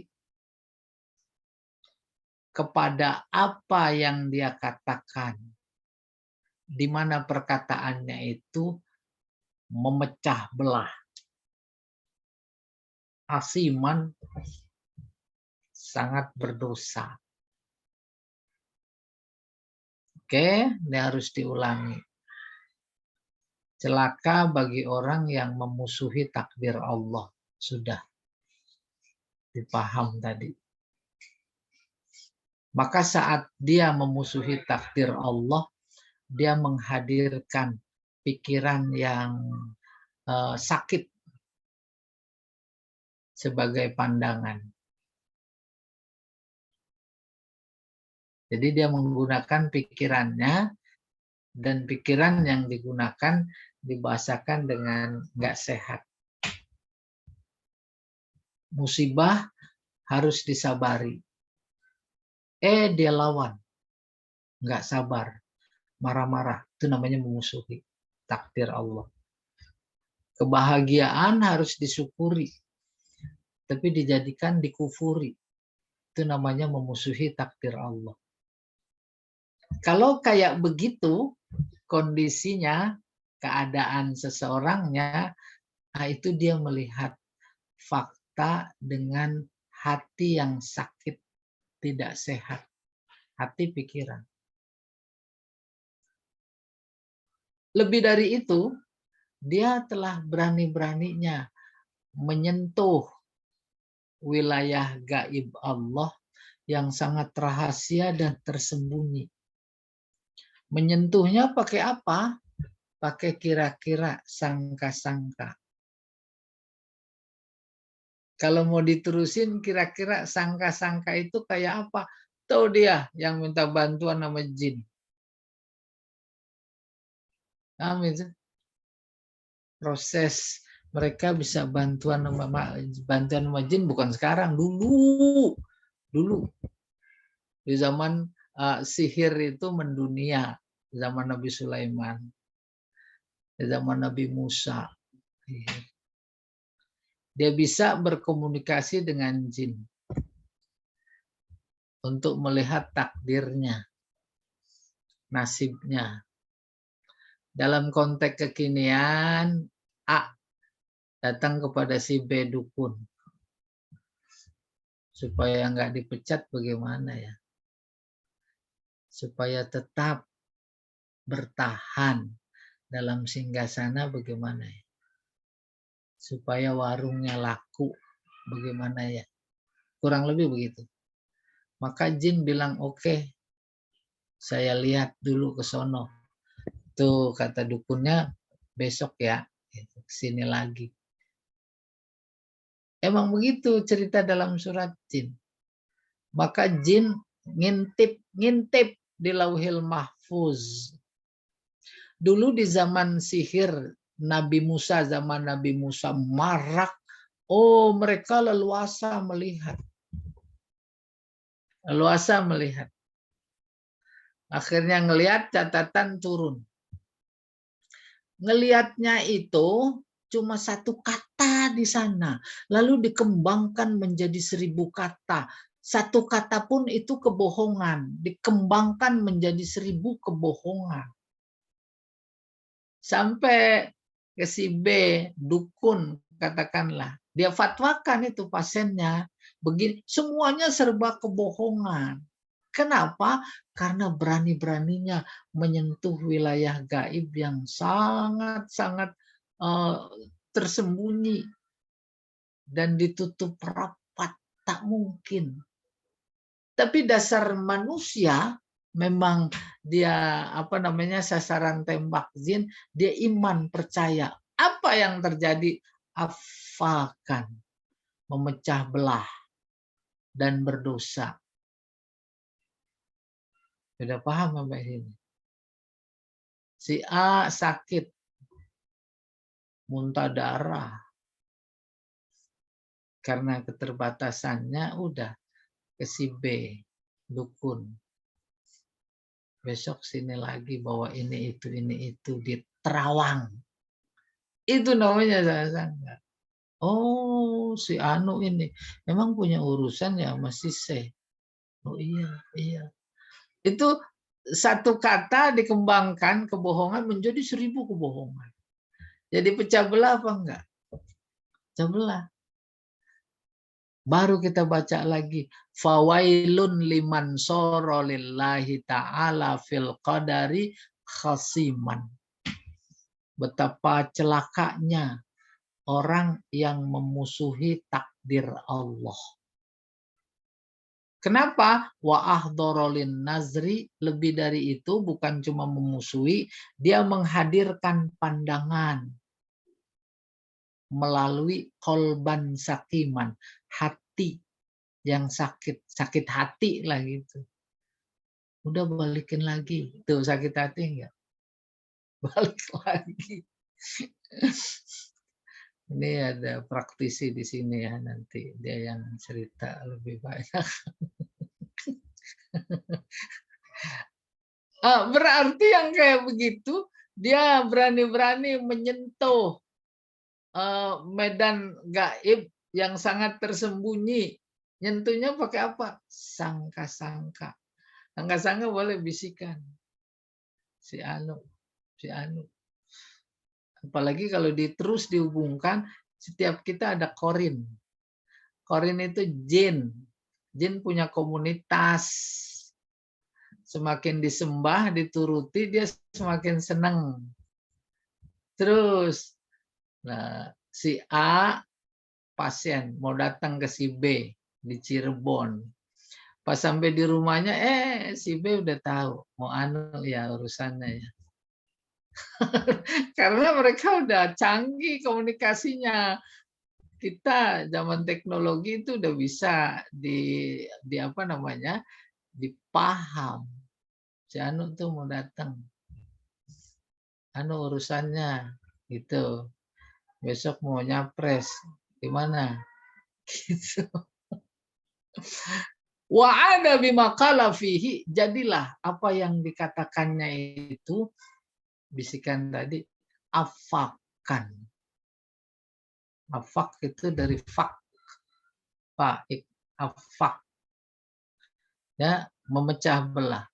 [SPEAKER 1] kepada apa yang dia katakan. Di mana perkataannya itu memecah belah. Asiman sangat berdosa. Oke, ini harus diulangi. Celaka bagi orang yang memusuhi takdir Allah. Sudah dipaham tadi. Maka saat dia memusuhi takdir Allah, dia menghadirkan pikiran yang sakit sebagai pandangan. Jadi dia menggunakan pikirannya, dan pikiran yang digunakan dibahasakan dengan nggak sehat. Musibah harus disabari. Dia lawan, nggak sabar, marah-marah. Itu namanya memusuhi takdir Allah. Kebahagiaan harus disyukuri, tapi dijadikan dikufuri. Itu namanya memusuhi takdir Allah. Kalau kayak begitu kondisinya, keadaan seseorangnya, itu dia melihat fakta dengan hati yang sakit, tidak sehat, hati pikiran. Lebih dari itu, dia telah berani-beraninya menyentuh wilayah gaib Allah yang sangat rahasia dan tersembunyi. Menyentuhnya pakai apa? Pakai kira-kira, sangka-sangka. Kalau mau diterusin, kira-kira sangka-sangka itu kayak apa? Tahu dia yang minta bantuan sama jin. Amin. Proses mereka bisa bantuan sama jin bukan sekarang, dulu. Di zaman sihir itu mendunia, zaman Nabi Sulaiman, zaman Nabi Musa. Dia bisa berkomunikasi dengan jin untuk melihat takdirnya, nasibnya. Dalam konteks kekinian, A datang kepada si B dukun. Supaya nggak dipecat bagaimana ya? Supaya tetap bertahan dalam singgasana bagaimana ya? Supaya warungnya laku bagaimana ya? Kurang lebih begitu. Maka jin bilang, oke, saya lihat dulu ke sono. Tuh kata dukunnya, besok ya, kesini lagi. Emang begitu cerita dalam surat jin. Maka jin ngintip di Lauhil Mahfuz. Dulu di zaman sihir Nabi Musa, zaman Nabi Musa marak. Oh, mereka leluasa melihat. Leluasa melihat. Akhirnya ngelihat catatan turun. Ngelihatnya itu cuma satu kata di sana. Lalu dikembangkan menjadi 1000 kata. Satu kata pun itu kebohongan. Dikembangkan menjadi 1000 kebohongan. Sampai ke si B, dukun katakanlah. Dia fatwakan itu pasiennya. Begini, semuanya serba kebohongan. Kenapa? Karena berani-beraninya menyentuh wilayah gaib yang sangat-sangat tersembunyi dan ditutup rapat, tak mungkin. Tapi dasar manusia memang dia sasaran tembak jin, dia iman, percaya. Apa yang terjadi? Afakan. memecah belah, dan berdosa. Sudah paham sampai sini? Si A sakit, muntah darah. Karena keterbatasannya udah ke si B, dukun. Besok sini lagi bawa ini itu di terawang. Itu namanya sangka. Oh, si Anu ini memang punya urusan ya sama si C. Oh iya. Itu satu kata dikembangkan kebohongan menjadi 1000 kebohongan. Jadi pecah belah apa enggak? Pecah belah. Baru kita baca lagi. Fawailun liman soro lillahi ta'ala fil qadari khasiman. Betapa celakanya orang yang memusuhi takdir Allah. Kenapa? Wa ahdharolin nazri, lebih dari itu bukan cuma memusuhi, dia menghadirkan pandangan melalui kolban sakiman, hati yang sakit hati lah gitu. Udah balikin lagi, tuh sakit hati enggak? Balik lagi. Ini ada praktisi di sini ya, nanti dia yang cerita lebih banyak. Berarti yang kayak begitu dia berani-berani menyentuh medan gaib yang sangat tersembunyi. Nyentuhnya pakai apa? Sangka-sangka. Sangka-sangka boleh bisikan. Si Anu. Apalagi kalau terus dihubungkan, setiap kita ada korin. Korin itu jin. Jin punya komunitas. Semakin disembah, dituruti, dia semakin senang. Terus, nah, si A pasien mau datang ke si B di Cirebon. Pas sampai di rumahnya, si B udah tahu mau anu ya urusannya ya. Karena mereka udah canggih komunikasinya. Kita zaman teknologi itu udah bisa di apa namanya? Dipaham. Si Anu tuh mau datang. Anu urusannya gitu. Besok mau nyapres. Gimana? Gitu. Wa ada bimakala fihi, jadilah apa yang dikatakannya itu bisikan tadi afakan. Afak itu dari fak. Faik, afak. Ya, memecah belah.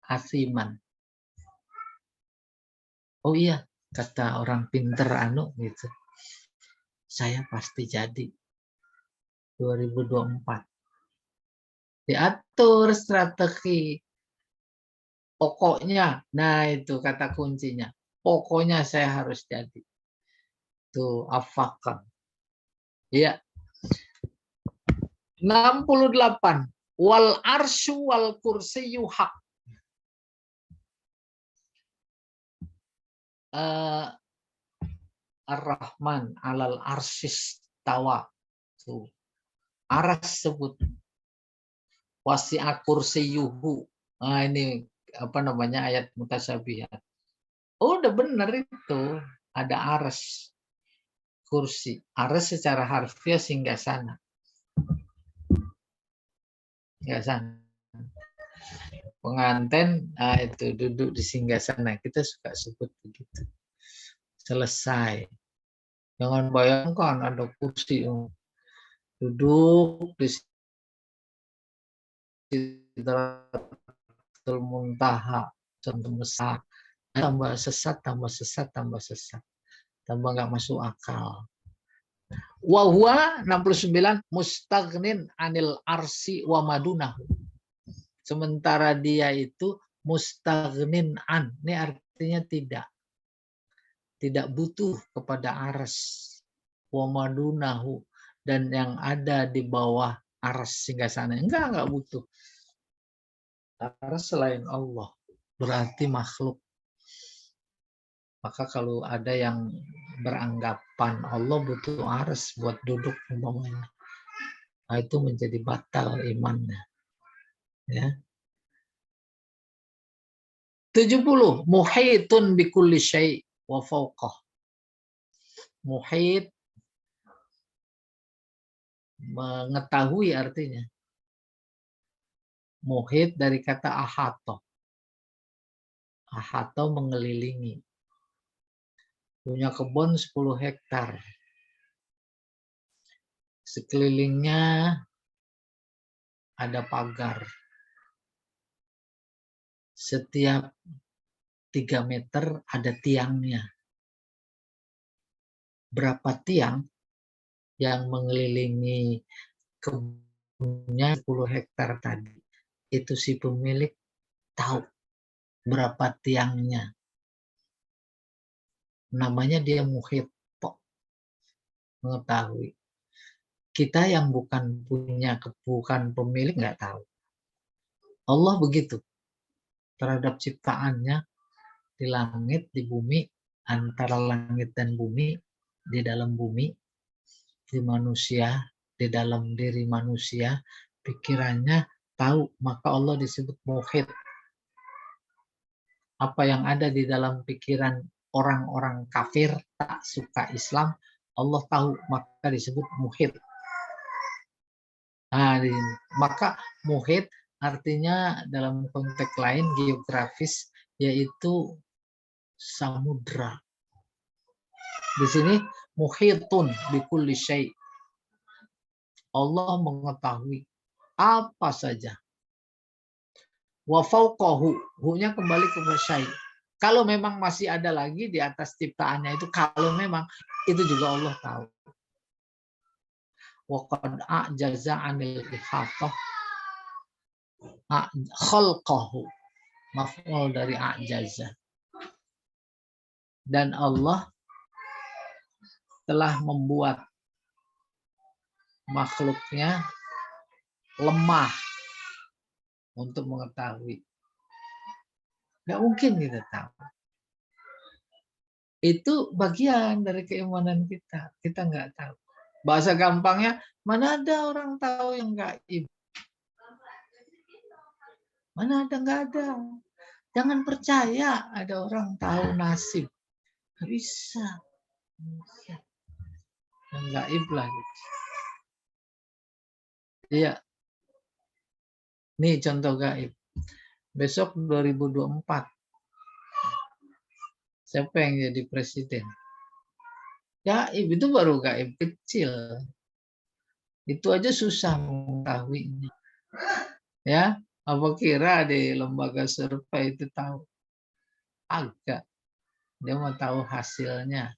[SPEAKER 1] Asiman. Oh iya, kata orang pinter Anu gitu. Saya pasti jadi 2024. Diatur strategi. Pokoknya, nah itu kata kuncinya. Pokoknya saya harus jadi. Itu afakan. Ya. 68. Wal arsyu wal kursiyu hak. Ar-Rahman alal arsis tawa. Tuh. Aras sebut. Wasi'a kursiyuhu. Nah ini apa namanya ayat mutasyabihat. Oh, udah benar itu. Ada aras. Kursi. Aras secara harfiah singgasana. Singgasana. Pengantin itu duduk di singgasana. Kita suka sebut begitu. Selesai. Jangan bayangkan ada kursi duduk di Sidratul Muntaha, besar, tambah sesat, tambah nggak masuk akal. Wahwa 69 mustaghnin anil arsi wa madunahu. Sementara dia itu mustaghnin an, ini artinya tidak butuh kepada ars wa madunahu, dan yang ada di bawah ars singgasana. Enggak butuh. Ars selain Allah berarti makhluk. Maka kalau ada yang beranggapan Allah butuh arsy buat duduk umpamanya. Nah, itu menjadi batal imannya. Ya. 70 muhitun bikulli syai' wa fawqah. Muhit mengetahui artinya. Muhit dari kata ahato. Ahato mengelilingi. Punya kebun 10 hektar. Sekelilingnya ada pagar. Setiap 3 meter ada tiangnya. Berapa tiang yang mengelilingi kebunnya 10 hektar tadi? Itu si pemilik tahu berapa tiangnya. Namanya dia muhit, mengetahui. Kita yang bukan pemilik nggak tahu. Allah begitu terhadap ciptaannya di langit, di bumi, antara langit dan bumi, di dalam bumi, di manusia, di dalam diri manusia, pikirannya tahu, maka Allah disebut muhit. Apa yang ada di dalam pikiran orang-orang kafir tak suka Islam, Allah tahu, maka disebut muhit. Nah, maka muhit artinya dalam konteks lain geografis yaitu samudra. Di sini muhitun bikulli syai'. Allah mengetahui apa saja. Wa fawqahu, hu-nya kembali ke syai'. Kalau memang masih ada lagi di atas ciptaannya itu, kalau memang itu juga Allah tahu. Wa qad a'jaza 'anil ihatah. Khalqahu, maf'ul dari a'jaza. Dan Allah telah membuat makhluknya lemah untuk mengetahui. Nggak mungkin kita tahu. Itu bagian dari keimanan kita. Kita nggak tahu. Bahasa gampangnya, mana ada orang tahu yang gaib? Mana ada, nggak ada. Jangan percaya ada orang tahu nasib. Nggak bisa. Yang gaib lah. Iya. Nih contoh gaib. Besok 2024. Siapa yang jadi presiden? Gaib itu baru gaib kecil. Itu aja susah mengetahuinya. Ya, apa kira di lembaga survei itu tahu? Agak. Dia mau tahu hasilnya.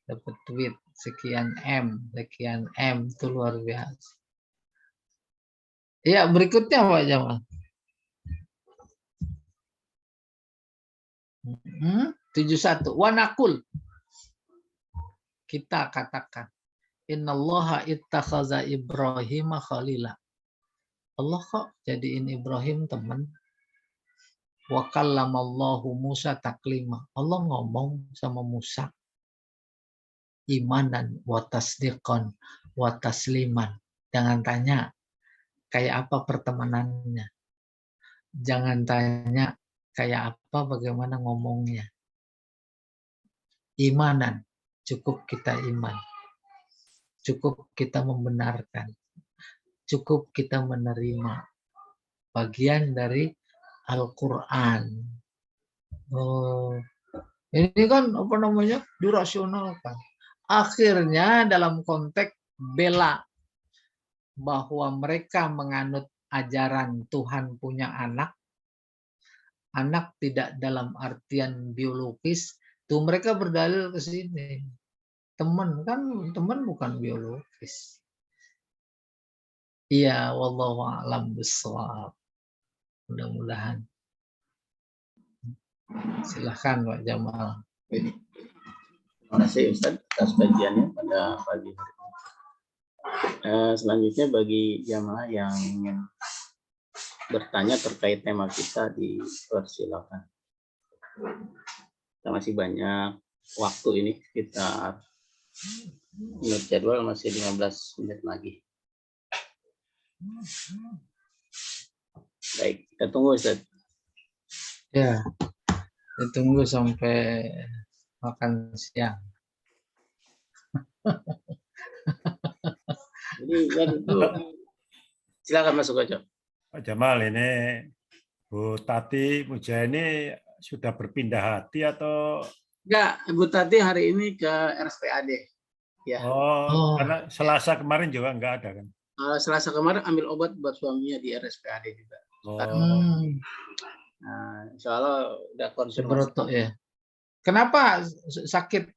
[SPEAKER 1] Dapat duit sekian M itu luar biasa. Ya, berikutnya Pak Jamal. 71. Wanakul. Kita katakan. Innallaha ittakhaza Ibrahim khalila. Allah kok jadiin Ibrahim teman. Wa kallamallahu Musa taklima. Allah ngomong sama Musa. Imanan wa tasdiqan wa tasliman. Jangan tanya kayak apa pertemanannya. Jangan tanya kayak apa bagaimana ngomongnya. Imanan. Cukup kita iman. Cukup kita membenarkan. Cukup kita menerima bagian dari Al-Quran. Oh, ini kan apa namanya dirasionalkan. Akhirnya dalam konteks bela bahwa mereka menganut ajaran Tuhan punya anak tidak dalam artian biologis, tuh mereka berdalil ke sini. Teman bukan biologis. Iya, wallahu a'lam bishawab. Mudah-mudahan. Silahkan Pak Jamal.
[SPEAKER 4] Terima kasih Ustaz atas kajiannya pada pagi hari ini. Selanjutnya bagi jamaah yang ingin bertanya terkait tema kita dipersilakan. Terima kasih banyak waktu ini sekitar menurut jadwal masih 15 menit lagi. Baik, kita tunggu Ustaz.
[SPEAKER 1] Ya, ditunggu sampai makan siang.
[SPEAKER 4] Jadi kan itu silakan masuk aja.
[SPEAKER 2] Pak Jamal, ini Bu Tati Muja ini sudah berpindah hati atau
[SPEAKER 4] Enggak, Bu Tati hari ini ke RSPAD. Ya.
[SPEAKER 1] Oh.
[SPEAKER 2] karena Selasa kemarin juga nggak ada kan?
[SPEAKER 4] Selasa kemarin ambil obat buat suaminya di RSPAD juga.
[SPEAKER 2] Oh,
[SPEAKER 4] Nah, insya Allah udah konfirmasi.
[SPEAKER 1] Subroto ya. Kenapa sakit?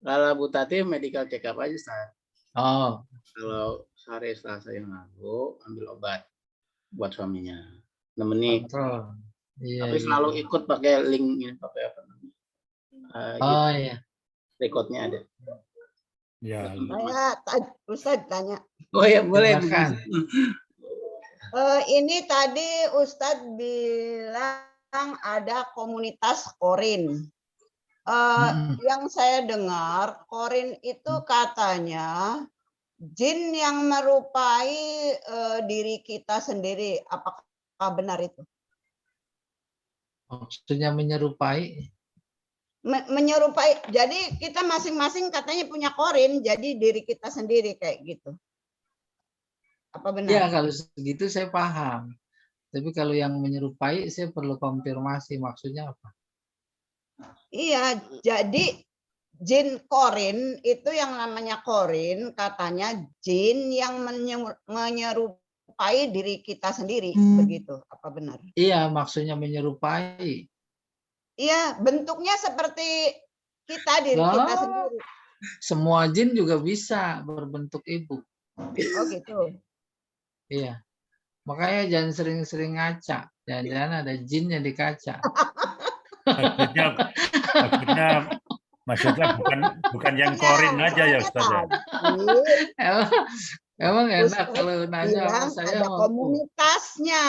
[SPEAKER 4] Kalau Bu Tati medical check up aja, Ustaz.
[SPEAKER 1] Oh,
[SPEAKER 4] Kalau hari Selasa yang lalu ambil obat buat suaminya. Nemenin.
[SPEAKER 1] kontrol. Iya,
[SPEAKER 4] Tapi
[SPEAKER 1] iya.
[SPEAKER 4] selalu ikut pakai link ini, pakai apa namanya?
[SPEAKER 1] Oh iya.
[SPEAKER 4] Rekodnya ada.
[SPEAKER 2] ya.
[SPEAKER 3] Ustadz tanya.
[SPEAKER 4] Oh ya, boleh.
[SPEAKER 1] Silakan.
[SPEAKER 3] Ini tadi Ustadz bilang ada komunitas Korin. Yang saya dengar Korin itu katanya jin yang merupai diri kita sendiri. Apakah benar itu?
[SPEAKER 1] Maksudnya menyerupai.
[SPEAKER 3] Menyerupai. Jadi kita masing-masing katanya punya Korin, jadi diri kita sendiri kayak gitu. Apa benar?
[SPEAKER 1] Ya, kalau segitu saya paham. Tapi kalau yang menyerupai saya perlu konfirmasi maksudnya apa.
[SPEAKER 3] Iya, jadi jin Korin itu yang namanya Korin katanya jin yang menyerupai diri kita sendiri, begitu. Apa benar?
[SPEAKER 1] Iya, maksudnya menyerupai.
[SPEAKER 3] Iya, bentuknya seperti kita, diri kita sendiri.
[SPEAKER 1] Semua jin juga bisa berbentuk ibu.
[SPEAKER 3] Oh gitu.
[SPEAKER 1] Iya. Makanya jangan sering-sering ngaca. Jangan-jangan ada jinnya di kaca.
[SPEAKER 2] Maksudnya bukan yang Korin aja ya Ustaz ya.
[SPEAKER 1] Emang enak
[SPEAKER 3] Ustaz
[SPEAKER 1] kalau nanya sama saya.
[SPEAKER 3] ada komunitasnya.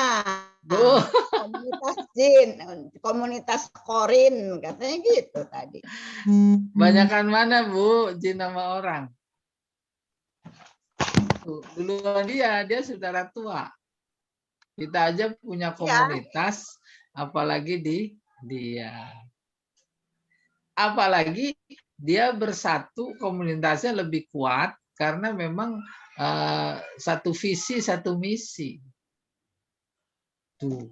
[SPEAKER 1] Duh.
[SPEAKER 3] Komunitas jin, komunitas Korin, katanya gitu tadi.
[SPEAKER 1] Banyakan mana Bu, jin sama orang? Tuh, duluan dia saudara tua. Kita aja punya komunitas, apalagi dia. Apalagi dia bersatu, komunitasnya lebih kuat karena memang satu visi, satu misi. Tuh.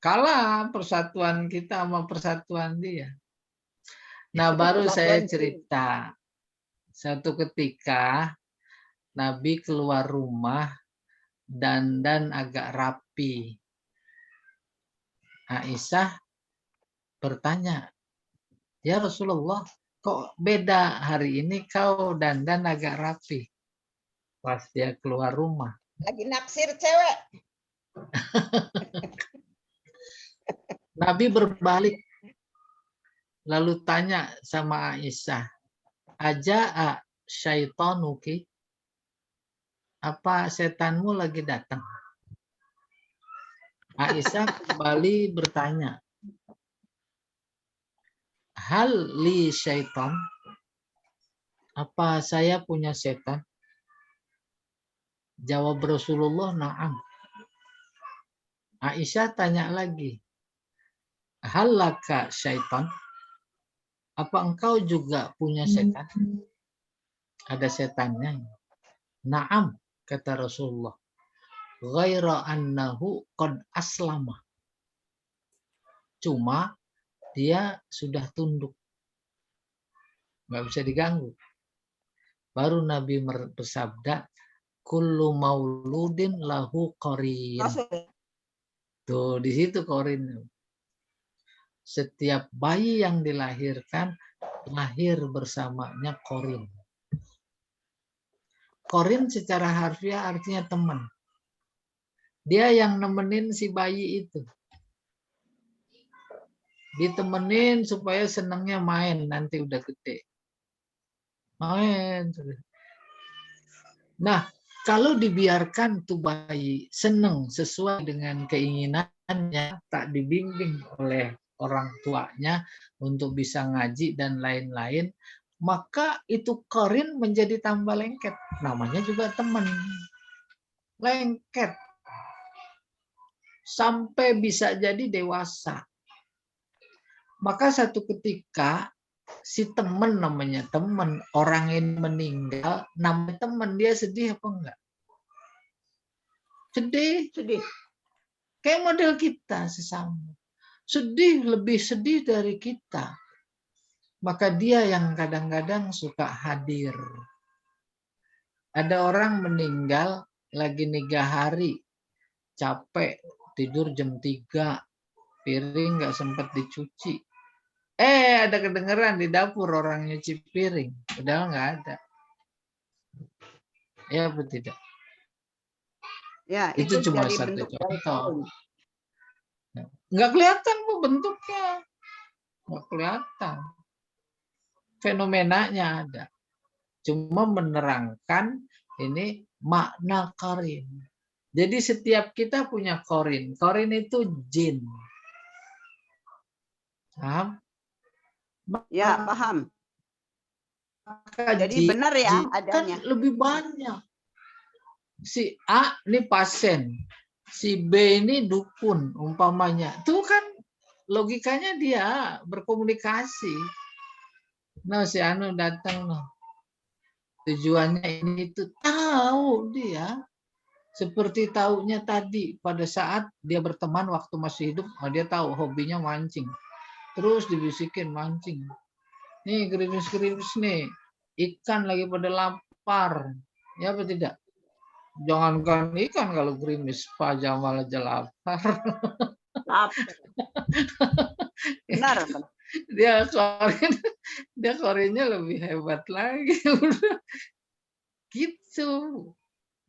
[SPEAKER 1] Kalah persatuan kita sama persatuan dia. Nah, baru saya cerita. Satu ketika Nabi keluar rumah dan agak rapi. Aisyah bertanya, "Ya Rasulullah, kok beda hari ini kau dandan agak rapi?" Pas dia keluar rumah.
[SPEAKER 3] Lagi naksir cewek.
[SPEAKER 1] Nabi berbalik lalu tanya sama Aisyah, "Aja'a syaitanuki?" Apa setanmu lagi datang? Aisyah kembali bertanya, "Hal li syaitan?" Apa saya punya setan? Jawab Rasulullah, "Na'am." Aisyah tanya lagi, "Hal laka syaitan?" Apa engkau juga punya setan? Ada setannya. "Na'am," kata Rasulullah. "Ghaira annahu qad aslama." Cuma dia sudah tunduk. Nggak bisa diganggu. Baru Nabi bersabda, "Kullu mauludin lahu qarin." Tuh, di situ qarin. Setiap bayi yang dilahirkan lahir bersamanya qarin. Qarin secara harfiah artinya teman. Dia yang nemenin si bayi itu. Ditemenin supaya senangnya main nanti udah gede. Main. Nah, kalau dibiarkan tuh bayi senang sesuai dengan keinginannya, tak dibimbing oleh orang tuanya untuk bisa ngaji dan lain-lain, maka itu korin menjadi tambah lengket. Namanya juga teman. Lengket. Sampai bisa jadi dewasa. Maka satu ketika si teman, namanya teman, orang ini meninggal, namanya teman, dia sedih apa enggak? Sedih.
[SPEAKER 3] Sedih.
[SPEAKER 1] Kayak model kita sesama. Sedih, lebih sedih dari kita. Maka dia yang kadang-kadang suka hadir. Ada orang meninggal lagi 3 hari, capek, tidur jam 3, piring nggak sempat dicuci. Ada kedengeran di dapur orang nyuci piring, padahal nggak ada. Ya apa tidak?
[SPEAKER 3] Ya,
[SPEAKER 1] Itu cuma
[SPEAKER 3] jadi
[SPEAKER 1] satu
[SPEAKER 3] bentuk dari
[SPEAKER 1] contoh.
[SPEAKER 3] korin.
[SPEAKER 1] Nggak kelihatan bu bentuknya, nggak kelihatan. Fenomenanya ada. Cuma menerangkan ini makna korin. Jadi setiap kita punya korin. Korin itu jin. Paham?
[SPEAKER 3] Ya, paham.
[SPEAKER 1] Maka
[SPEAKER 3] Jadi benar ya
[SPEAKER 1] jin
[SPEAKER 3] adanya.
[SPEAKER 1] kan lebih banyak. Si A ini pasien, si B ini dukun umpamanya. Itu kan logikanya dia berkomunikasi. Nah si Anu datang loh. Tujuannya ini itu tahu dia. Seperti taunya tadi pada saat dia berteman waktu masih hidup, dia tahu hobinya mancing. Terus dibisikin mancing. Nih gerimis-gerimis nih, ikan lagi pada lapar. Ya apa tidak? Jangankan ikan kalau gerimis, Pak Jamal aja lapar.
[SPEAKER 3] Lapar. Benar.
[SPEAKER 1] Dia korinnya lebih hebat lagi. Gitu.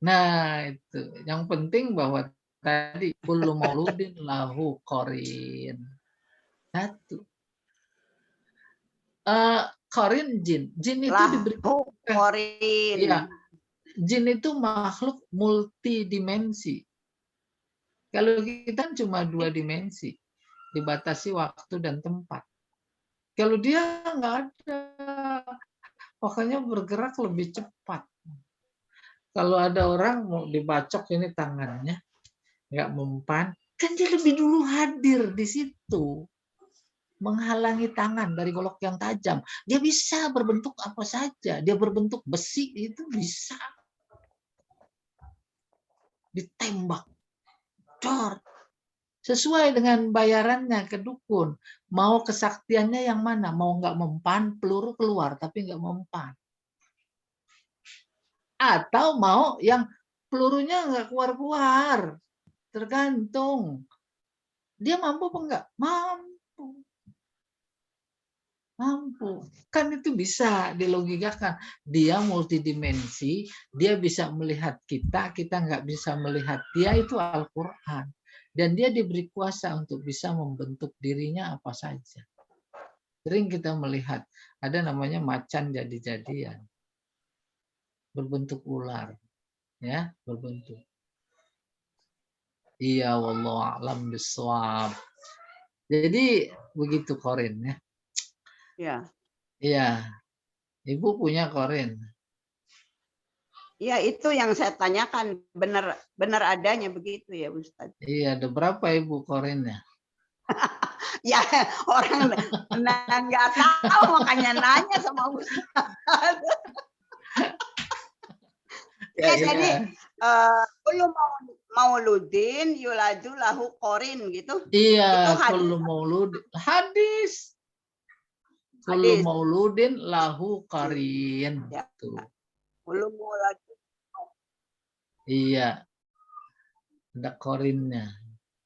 [SPEAKER 1] Nah itu, yang penting bahwa tadi kullu mauludin lahu korin. Satu. Korin jin. Jin itu diberi
[SPEAKER 3] korin.
[SPEAKER 1] Iya. Jin itu makhluk multidimensi. Kalau kita cuma 2 dimensi, dibatasi waktu dan tempat. Kalau dia nggak ada, makanya bergerak lebih cepat. Kalau ada orang mau dibacok ini tangannya, nggak mempan, kan dia lebih dulu hadir di situ. Menghalangi tangan dari golok yang tajam. Dia bisa berbentuk apa saja. Dia berbentuk besi, itu bisa. Ditembak. Dor. Sesuai dengan bayarannya ke dukun. Mau kesaktiannya yang mana? Mau nggak mempan, peluru keluar, tapi nggak mempan. Atau mau yang pelurunya nggak keluar-keluar. Tergantung. Dia mampu apa enggak? Mampu. Mampu. Kan itu bisa dilogikakan. Dia multidimensi, dia bisa melihat kita, kita nggak bisa melihat dia, itu Al-Quran. Dan dia diberi kuasa untuk bisa membentuk dirinya apa saja. Sering kita melihat, ada namanya macan jadi-jadian. Berbentuk ular. Ya, berbentuk. Iya, wallahu a'lam bishawab. Jadi begitu korin ya.
[SPEAKER 3] Ya.
[SPEAKER 1] Iya. Ibu punya korin.
[SPEAKER 3] Ya, itu yang saya tanyakan, benar adanya begitu ya Ustaz.
[SPEAKER 1] Iya, ada berapa Ibu korinnya?
[SPEAKER 3] Ya, orang nggak tahu makanya nanya sama Ustaz. Ya, jadi belum mauludin yuladu lahu korin gitu.
[SPEAKER 1] Iya, kullu mauludin hadis. Kullu mauludin lahu qarin.
[SPEAKER 3] Ya.
[SPEAKER 1] Tuh.
[SPEAKER 3] Kullu mauludin.
[SPEAKER 1] Iya. Ada korinnya.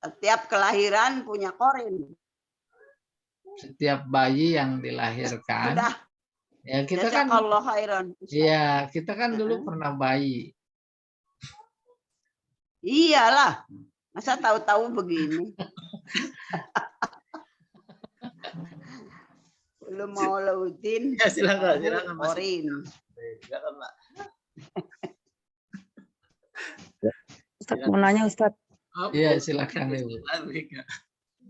[SPEAKER 3] Setiap kelahiran punya korin.
[SPEAKER 1] Setiap bayi yang dilahirkan.
[SPEAKER 3] Sudah.
[SPEAKER 1] Ya, kita kan
[SPEAKER 3] Allah khairan.
[SPEAKER 1] Iya, kita kan dulu pernah bayi.
[SPEAKER 3] Iyalah. Masa tahu-tahu begini? Belum mau lautin.
[SPEAKER 4] Ya, silakan Mas.
[SPEAKER 3] Silakan, Pak.
[SPEAKER 5] Ustaz mau nanya Ustaz.
[SPEAKER 1] Iya, silakan Ibu.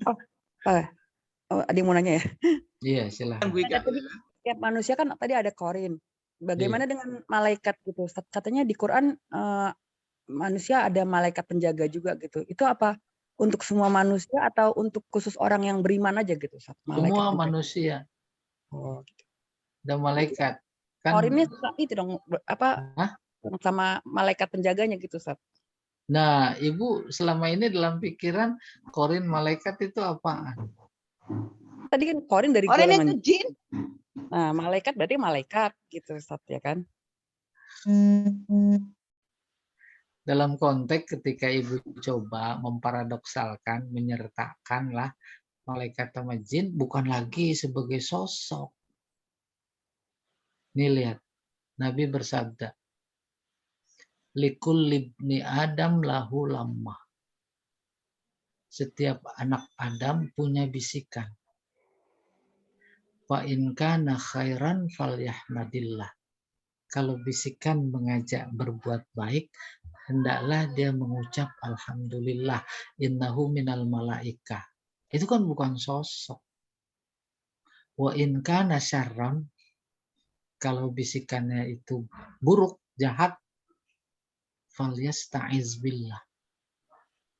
[SPEAKER 5] Oh, Oh, ada yang mau nanya ya?
[SPEAKER 1] Iya,
[SPEAKER 4] Kan
[SPEAKER 1] silahkan.
[SPEAKER 4] Bu Ika.
[SPEAKER 5] Tadi setiap manusia kan tadi ada korin. Bagaimana
[SPEAKER 1] Iya.
[SPEAKER 5] dengan malaikat gitu? Ustaz? Katanya di Quran manusia ada malaikat penjaga juga gitu. Itu apa? Untuk semua manusia atau untuk khusus orang yang beriman aja gitu, Ustaz? Malaikat
[SPEAKER 1] Semua
[SPEAKER 5] penjaga.
[SPEAKER 1] manusia
[SPEAKER 5] Oh,
[SPEAKER 1] dan malaikat. Kan
[SPEAKER 5] korinnya itu dong apa
[SPEAKER 1] Hah?
[SPEAKER 5] sama malaikat penjaganya gitu, Ustaz?
[SPEAKER 1] Nah, Ibu selama ini dalam pikiran korin malaikat itu apaan?
[SPEAKER 5] Tadi kan korin dari
[SPEAKER 3] Korin
[SPEAKER 5] golongan.
[SPEAKER 3] itu jin.
[SPEAKER 5] Nah, malaikat berarti malaikat gitu, Ustaz, ya kan?
[SPEAKER 1] Dalam konteks ketika Ibu coba memparadoksalkan, menyertakanlah malaikat sama jin bukan lagi sebagai sosok. Nih lihat, Nabi bersabda, Likul libni Adam lahu lamah. Setiap anak Adam punya bisikan. Fa in kana khairan falyahmadillah. Kalau bisikan mengajak berbuat baik, hendaklah dia mengucap alhamdulillah innahu minal malaikah. Itu kan bukan sosok. Wa in kana syarran, kalau bisikannya itu buruk, jahat, falyasta'iz billah.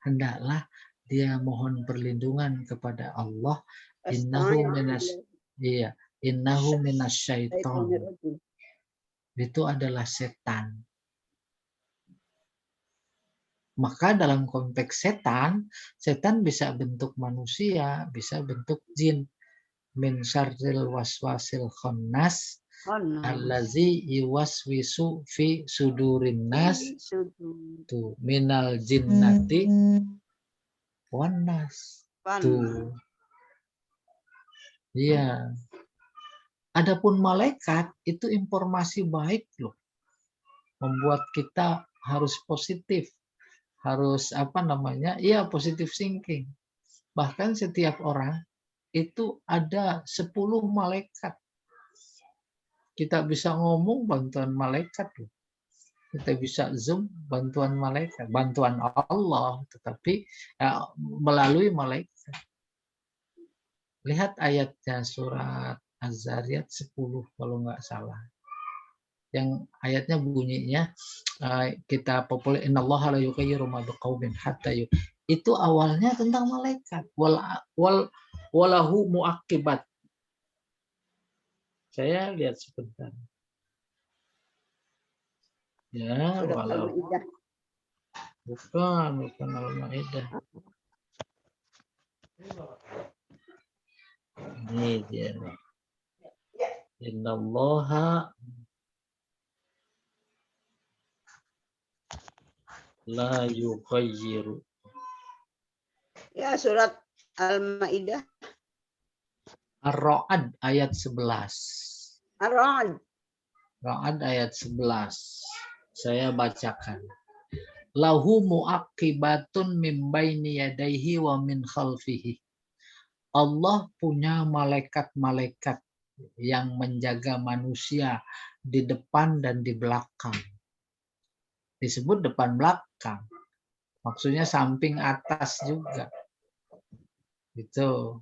[SPEAKER 1] Hendaklah dia mohon perlindungan kepada Allah. Innahu minasyaiton. Itu adalah setan. Maka dalam konteks setan, setan bisa bentuk manusia, bisa bentuk jin. Min syarril waswasil khannas allazi yuwaswisu fi sudurin nas tu minal jinnati wan nas. Tuh. Iya. Adapun malaikat itu informasi baik loh. Membuat kita harus positif. Harus Iya, positive thinking. Bahkan setiap orang itu ada 10 malaikat. Kita bisa ngomong bantuan malaikat loh. Kita bisa Zoom bantuan malaikat, bantuan Allah, tetapi ya, melalui malaikat. Lihat ayatnya surat Az-Zariyat 10 kalau nggak salah. Yang ayatnya bunyinya kita populer innallaha la yughayyiru ma biqaumin hatta itu awalnya tentang malaikat walahu muaqibat. Saya lihat sebentar. Ya, walau bukan Al-Maidah. Ini dia. Innallaha la yughayyiru.
[SPEAKER 3] Ya, surat Al-Maidah.
[SPEAKER 1] Ar-Ra'd ayat 11.
[SPEAKER 3] Ar-Ra'd.
[SPEAKER 1] Ra'd ayat 11. Saya bacakan. Lahu muaqibatun min baini yadayhi wa min khalfihi. Allah punya malaikat-malaikat yang menjaga manusia di depan dan di belakang. Disebut depan belakang. Maksudnya samping atas juga. Gitu.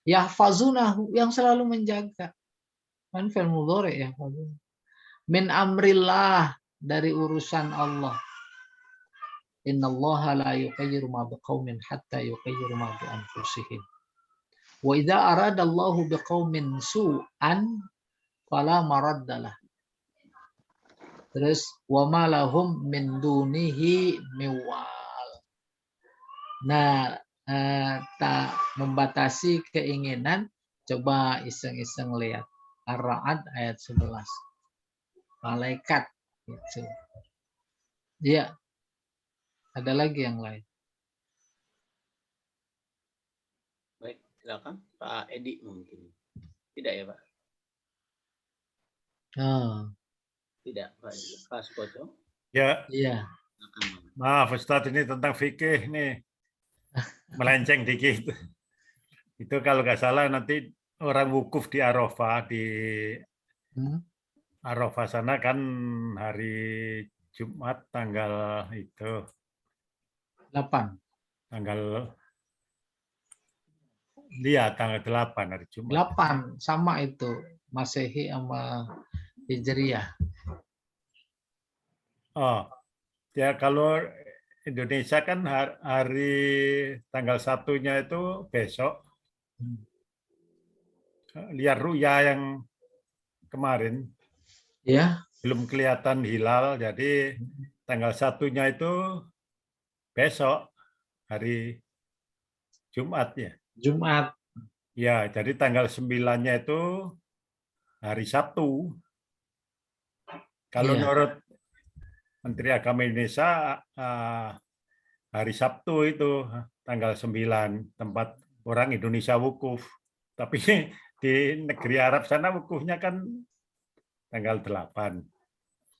[SPEAKER 1] Yahfazunahu, yang selalu menjaga. Kan fi'il mudhari ya. Min amrillah, dari urusan Allah. Innallaha la yughayyiru ma biqaumin hatta yughayyiru ma bi anfusihim. Wa idza aradallahu biqaumin su'an fala maraddalah. Terus wa ma lahum min dunihi miwal. Nah, tak membatasi keinginan, coba iseng-iseng lihat Ar-Ra'd ayat 11. Malaikat gitu. Iya. Ada lagi yang lain.
[SPEAKER 4] Baik, silakan Pak Edi mungkin. Tidak ya, Pak?
[SPEAKER 1] Oh,
[SPEAKER 4] Tidak, Pak Sukoco.
[SPEAKER 2] Ya,
[SPEAKER 1] iya.
[SPEAKER 2] maaf Ustadz, ini tentang fikih nih. Melenceng dikit. Itu kalau nggak salah nanti orang wukuf di Arafah, Arafah sana kan hari Jumat tanggal itu.
[SPEAKER 1] 8.
[SPEAKER 2] Tanggal Dia tanggal 8 hari Jumat.
[SPEAKER 1] 8 sama itu Masehi sama Hijriah.
[SPEAKER 2] Oh, ya kalau Indonesia kan hari tanggal 1-nya itu besok. Lihat ruya yang kemarin
[SPEAKER 1] Ya,
[SPEAKER 2] belum kelihatan hilal, jadi tanggal 1-nya itu besok hari Jumat ya.
[SPEAKER 1] Jumat.
[SPEAKER 2] Ya, jadi tanggal 9-nya itu hari Sabtu. Kalau
[SPEAKER 1] Iya.
[SPEAKER 2] menurut Menteri Agama Indonesia hari Sabtu itu tanggal 9 tempat orang Indonesia wukuf. Tapi di negeri Arab sana wukufnya kan tanggal 8.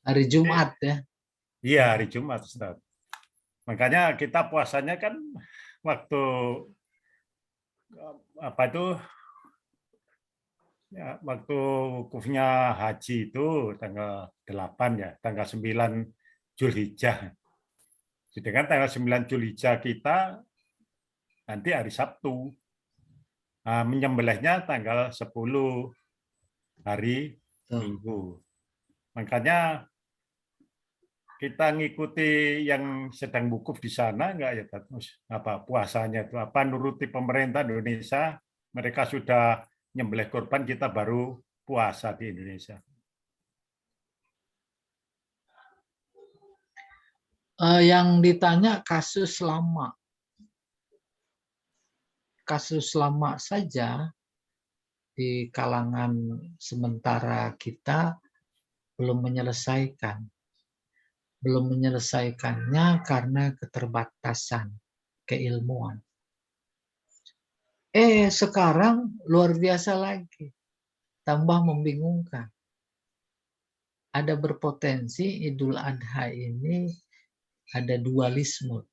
[SPEAKER 1] Hari Jumat ya.
[SPEAKER 2] Iya, hari Jumat, Ustaz. Makanya kita puasanya kan waktu apa itu ya, waktu wukufnya haji itu tanggal 8 ya, tanggal 9 Zulhijjah. Sedangkan tanggal 9 Zulhijjah kita nanti hari Sabtu. Nah, menyembelihnya tanggal 10 hari Minggu. Makanya kita ngikuti yang sedang wukuf di sana enggak ya, apa puasanya itu apa nuruti pemerintah Indonesia, mereka sudah nyembelih korban, kita baru puasa di Indonesia.
[SPEAKER 1] Yang ditanya kasus lama. Kasus lama saja di kalangan sementara kita belum menyelesaikan. Belum menyelesaikannya karena keterbatasan keilmuan. Sekarang luar biasa lagi. Tambah membingungkan. Ada berpotensi Idul Adha ini ada dualisme.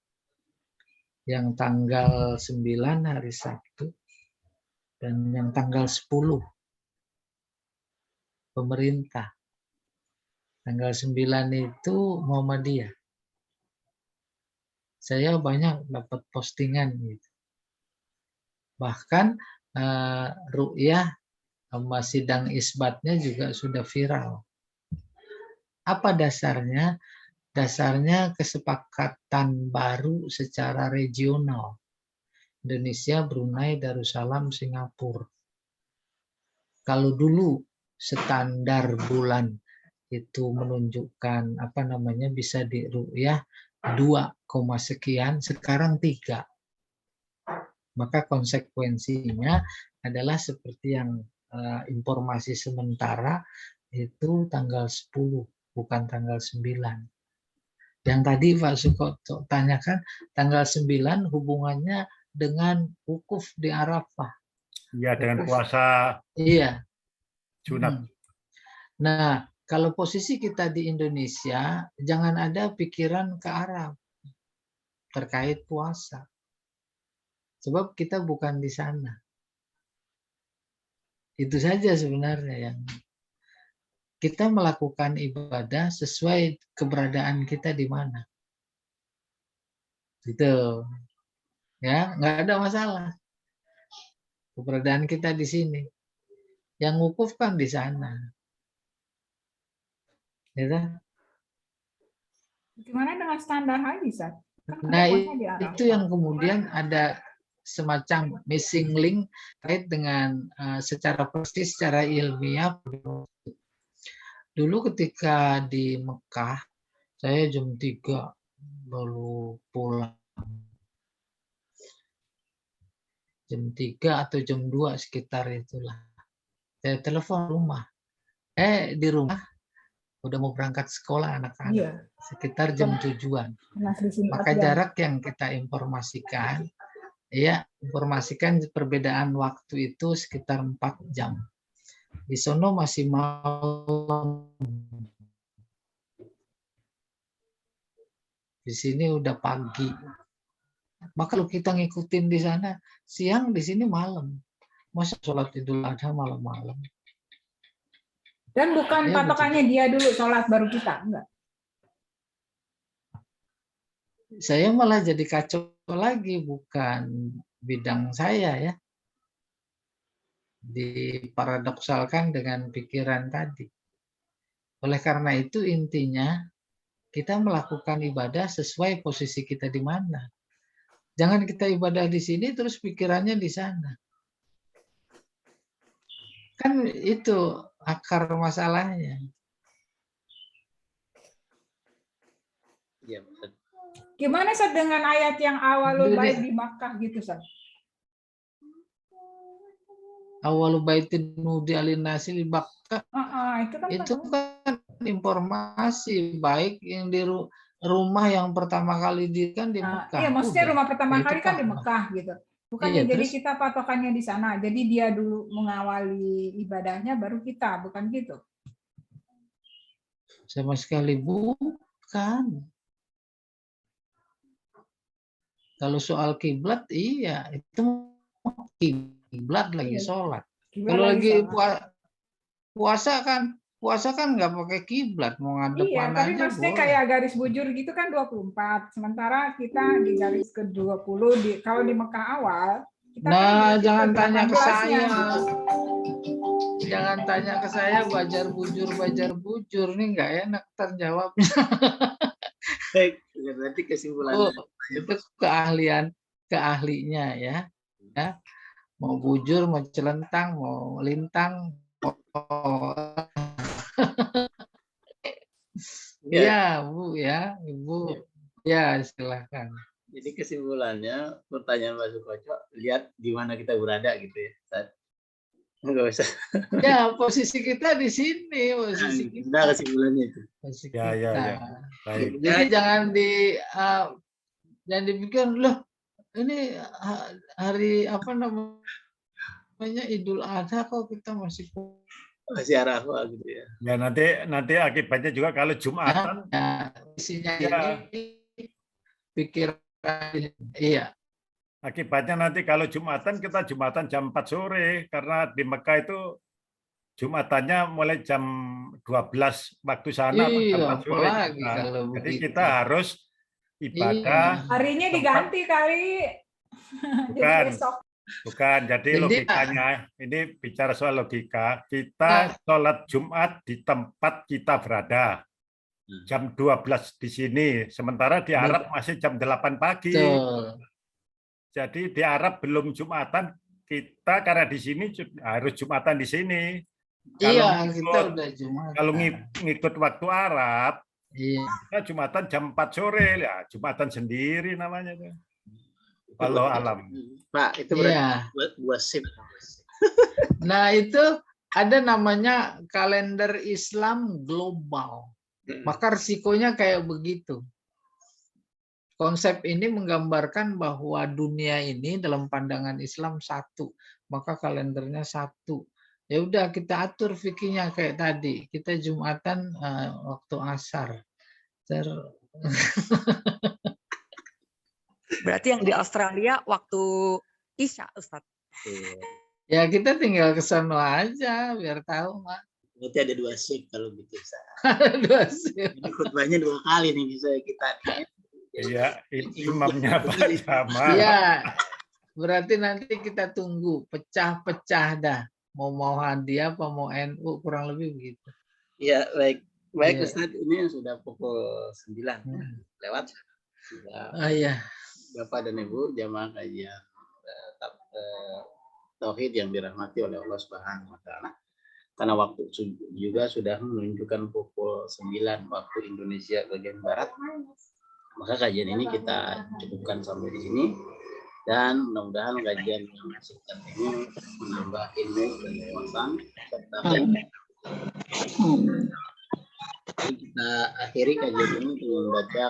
[SPEAKER 1] Yang tanggal 9 hari Sabtu dan yang tanggal 10 pemerintah. Tanggal 9 itu Muhammadiyah. Saya banyak dapat postingan gitu. Bahkan ru'yah sama sidang isbatnya juga sudah viral. Apa dasarnya? Dasarnya kesepakatan baru secara regional. Indonesia, Brunei, Darussalam, Singapura. Kalau dulu standar bulan itu menunjukkan bisa diru'yah 2, sekian, sekarang 3. Maka konsekuensinya adalah seperti yang informasi sementara itu tanggal 10, bukan tanggal 9. Yang tadi Pak Sukoto tanyakan, tanggal 9 hubungannya dengan wukuf di Arafah.
[SPEAKER 2] Iya, dengan puasa
[SPEAKER 1] Iya.
[SPEAKER 2] sunat.
[SPEAKER 1] Nah, kalau posisi kita di Indonesia, jangan ada pikiran ke Arab terkait puasa. Sebab kita bukan di sana. Itu saja sebenarnya yang kita melakukan ibadah sesuai keberadaan kita di mana. Gitu. Ya, nggak ada masalah. Keberadaan kita di sini. Yang wukuf kan di sana. Gitu.
[SPEAKER 6] Gimana dengan standar haji, Sat?
[SPEAKER 1] Nah, itu yang kemudian ada semacam missing link terkait dengan secara persis, secara ilmiah. Dulu ketika di Mekah, saya jam 3 baru pulang. Jam 3 atau jam 2 sekitar itulah. Saya telepon rumah. Di rumah udah mau berangkat sekolah anak-anak.
[SPEAKER 6] Iya.
[SPEAKER 1] Sekitar jam 7-an. Maka
[SPEAKER 6] jam.
[SPEAKER 1] jarak yang kita informasikan, perbedaan waktu itu sekitar 4 jam. Di sono masih malam. Di sini udah pagi. Maka kalau kita ngikutin di sana, siang di sini malam. Masa sholat Idul Adha malam-malam?
[SPEAKER 6] Dan bukan patokannya dia dulu sholat baru kita, enggak?
[SPEAKER 1] Saya malah jadi kacau lagi, bukan bidang saya ya. diparadoksalkan dengan pikiran tadi. Oleh karena itu intinya kita melakukan ibadah sesuai posisi kita di mana. Jangan kita ibadah di sini terus pikirannya di sana. Kan itu akar masalahnya.
[SPEAKER 4] Iya, Ustaz.
[SPEAKER 6] Gimana Ustaz dengan ayat yang awalul bait di Makkah gitu Ustaz?
[SPEAKER 1] Awalu baitin nudi alinnasi li Makkah,
[SPEAKER 6] Itu
[SPEAKER 1] itu kan informasi baik yang di rumah yang pertama kali kan di Mekah.
[SPEAKER 6] Iya, maksudnya
[SPEAKER 1] Udah.
[SPEAKER 6] rumah pertama
[SPEAKER 1] Ya, itu
[SPEAKER 6] kali kan di
[SPEAKER 1] paham.
[SPEAKER 6] Mekah gitu. Bukannya
[SPEAKER 1] Iya,
[SPEAKER 6] jadi
[SPEAKER 1] terus
[SPEAKER 6] kita patokannya di sana. Jadi dia dulu mengawali ibadahnya baru kita, bukan gitu.
[SPEAKER 1] sama sekali bukan. Kalau soal kiblat, iya itu kiblat lagi
[SPEAKER 6] Iya,
[SPEAKER 1] sholat.
[SPEAKER 6] kiblat
[SPEAKER 1] Kalau lagi
[SPEAKER 6] sholat.
[SPEAKER 1] puasa kan nggak pakai kiblat, mau ngadep
[SPEAKER 6] Iya,
[SPEAKER 1] mana
[SPEAKER 6] tapi
[SPEAKER 1] aja
[SPEAKER 6] maksudnya
[SPEAKER 1] boleh.
[SPEAKER 6] kayak garis bujur gitu kan 24. Sementara kita di garis ke-20 kalau di Mekah awal kita kan
[SPEAKER 1] Nah,
[SPEAKER 6] di
[SPEAKER 1] jangan tanya ke
[SPEAKER 6] 18-nya.
[SPEAKER 1] saya. Jangan tanya ke saya bajar bujur nih nggak enak terjawab.
[SPEAKER 4] Baik, berarti kesimpulannya.
[SPEAKER 1] Itu keahlinya ya. Mau bujur, mau celentang, mau lintang, ya Bu ya, Ibu. Ya, silahkan.
[SPEAKER 4] Jadi kesimpulannya pertanyaan Pak Sukoco, lihat di mana kita berada gitu ya. Ustaz. Enggak usah.
[SPEAKER 1] Ya, posisi kita di sini, posisi kita.
[SPEAKER 4] Nah, kesimpulannya itu.
[SPEAKER 1] Posisi
[SPEAKER 2] Ya,
[SPEAKER 1] kita.
[SPEAKER 2] ya. Baik.
[SPEAKER 1] Jadi jangan dipikir loh ini hari apa namanya Idul Adha kok kita masih
[SPEAKER 4] Arafah gitu ya.
[SPEAKER 2] Ya nanti akibatnya juga kalau Jumatan
[SPEAKER 1] isinya
[SPEAKER 2] ya.
[SPEAKER 1] ini pikiran iya.
[SPEAKER 2] Akibatnya nanti kalau Jumatan kita Jumatan jam 4 sore karena di Mekah itu Jumatannya mulai jam 12 waktu sana jam 4 sore.
[SPEAKER 1] Apalagi kalau
[SPEAKER 2] jadi
[SPEAKER 1] begitu.
[SPEAKER 2] kita harus ibadah.
[SPEAKER 6] Harinya diganti kali.
[SPEAKER 2] Bukan.
[SPEAKER 6] Jadi besok.
[SPEAKER 2] Bukan, jadi logikanya, ini bicara soal logika, kita sholat Jumat di tempat kita berada. Jam 12 di sini, sementara di Arab masih jam 8 pagi.
[SPEAKER 1] Betul.
[SPEAKER 2] Jadi di Arab belum Jumatan, kita karena di sini harus Jumatan di sini.
[SPEAKER 1] Iya, kita udah Jumatan.
[SPEAKER 2] Kalau ngikut waktu Arab,
[SPEAKER 1] kita
[SPEAKER 2] Jumatan jam 4 sore, ya Jumatan sendiri namanya. Kalau alam.
[SPEAKER 4] Pak, itu berarti buat sip.
[SPEAKER 1] Nah, itu ada namanya kalender Islam global. Maka risikonya kayak begitu. Konsep ini menggambarkan bahwa dunia ini dalam pandangan Islam satu. Maka kalendernya satu. Ya udah kita atur fikihnya kayak tadi. Kita Jumatan waktu asar.
[SPEAKER 5] Berarti yang di Australia waktu Isya, Ustaz.
[SPEAKER 1] Ya kita tinggal ke sana aja biar tahu, Mak.
[SPEAKER 4] Berarti ada 2 shift kalau gitu.
[SPEAKER 1] Ada 2 shift.
[SPEAKER 4] Jadi khutbahnya 2 kali nih bisa kita.
[SPEAKER 2] Iya, imamnya Pak Jamal.
[SPEAKER 1] Iya. Berarti nanti kita tunggu pecah-pecah dah. Mau hadiah apa mau NU kurang lebih begitu.
[SPEAKER 4] Iya, baik. Baik Ustaz, ini sudah pukul 9 lewat.
[SPEAKER 1] Oh iya.
[SPEAKER 4] Bapak dan Ibu jamaah kajian tauhid yang dirahmati oleh Allah Subhanahu wa taala. Karena waktu juga sudah menunjukkan pukul 9 waktu Indonesia bagian barat. Maka kajian ini kita cukupkan sampai di sini dan mudah-mudahan kajian yang singkat ini menambah ilmu dan wawasan serta kita akhiri kajian ini dengan membaca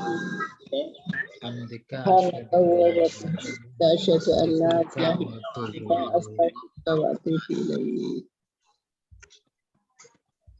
[SPEAKER 1] Alhamdulillah.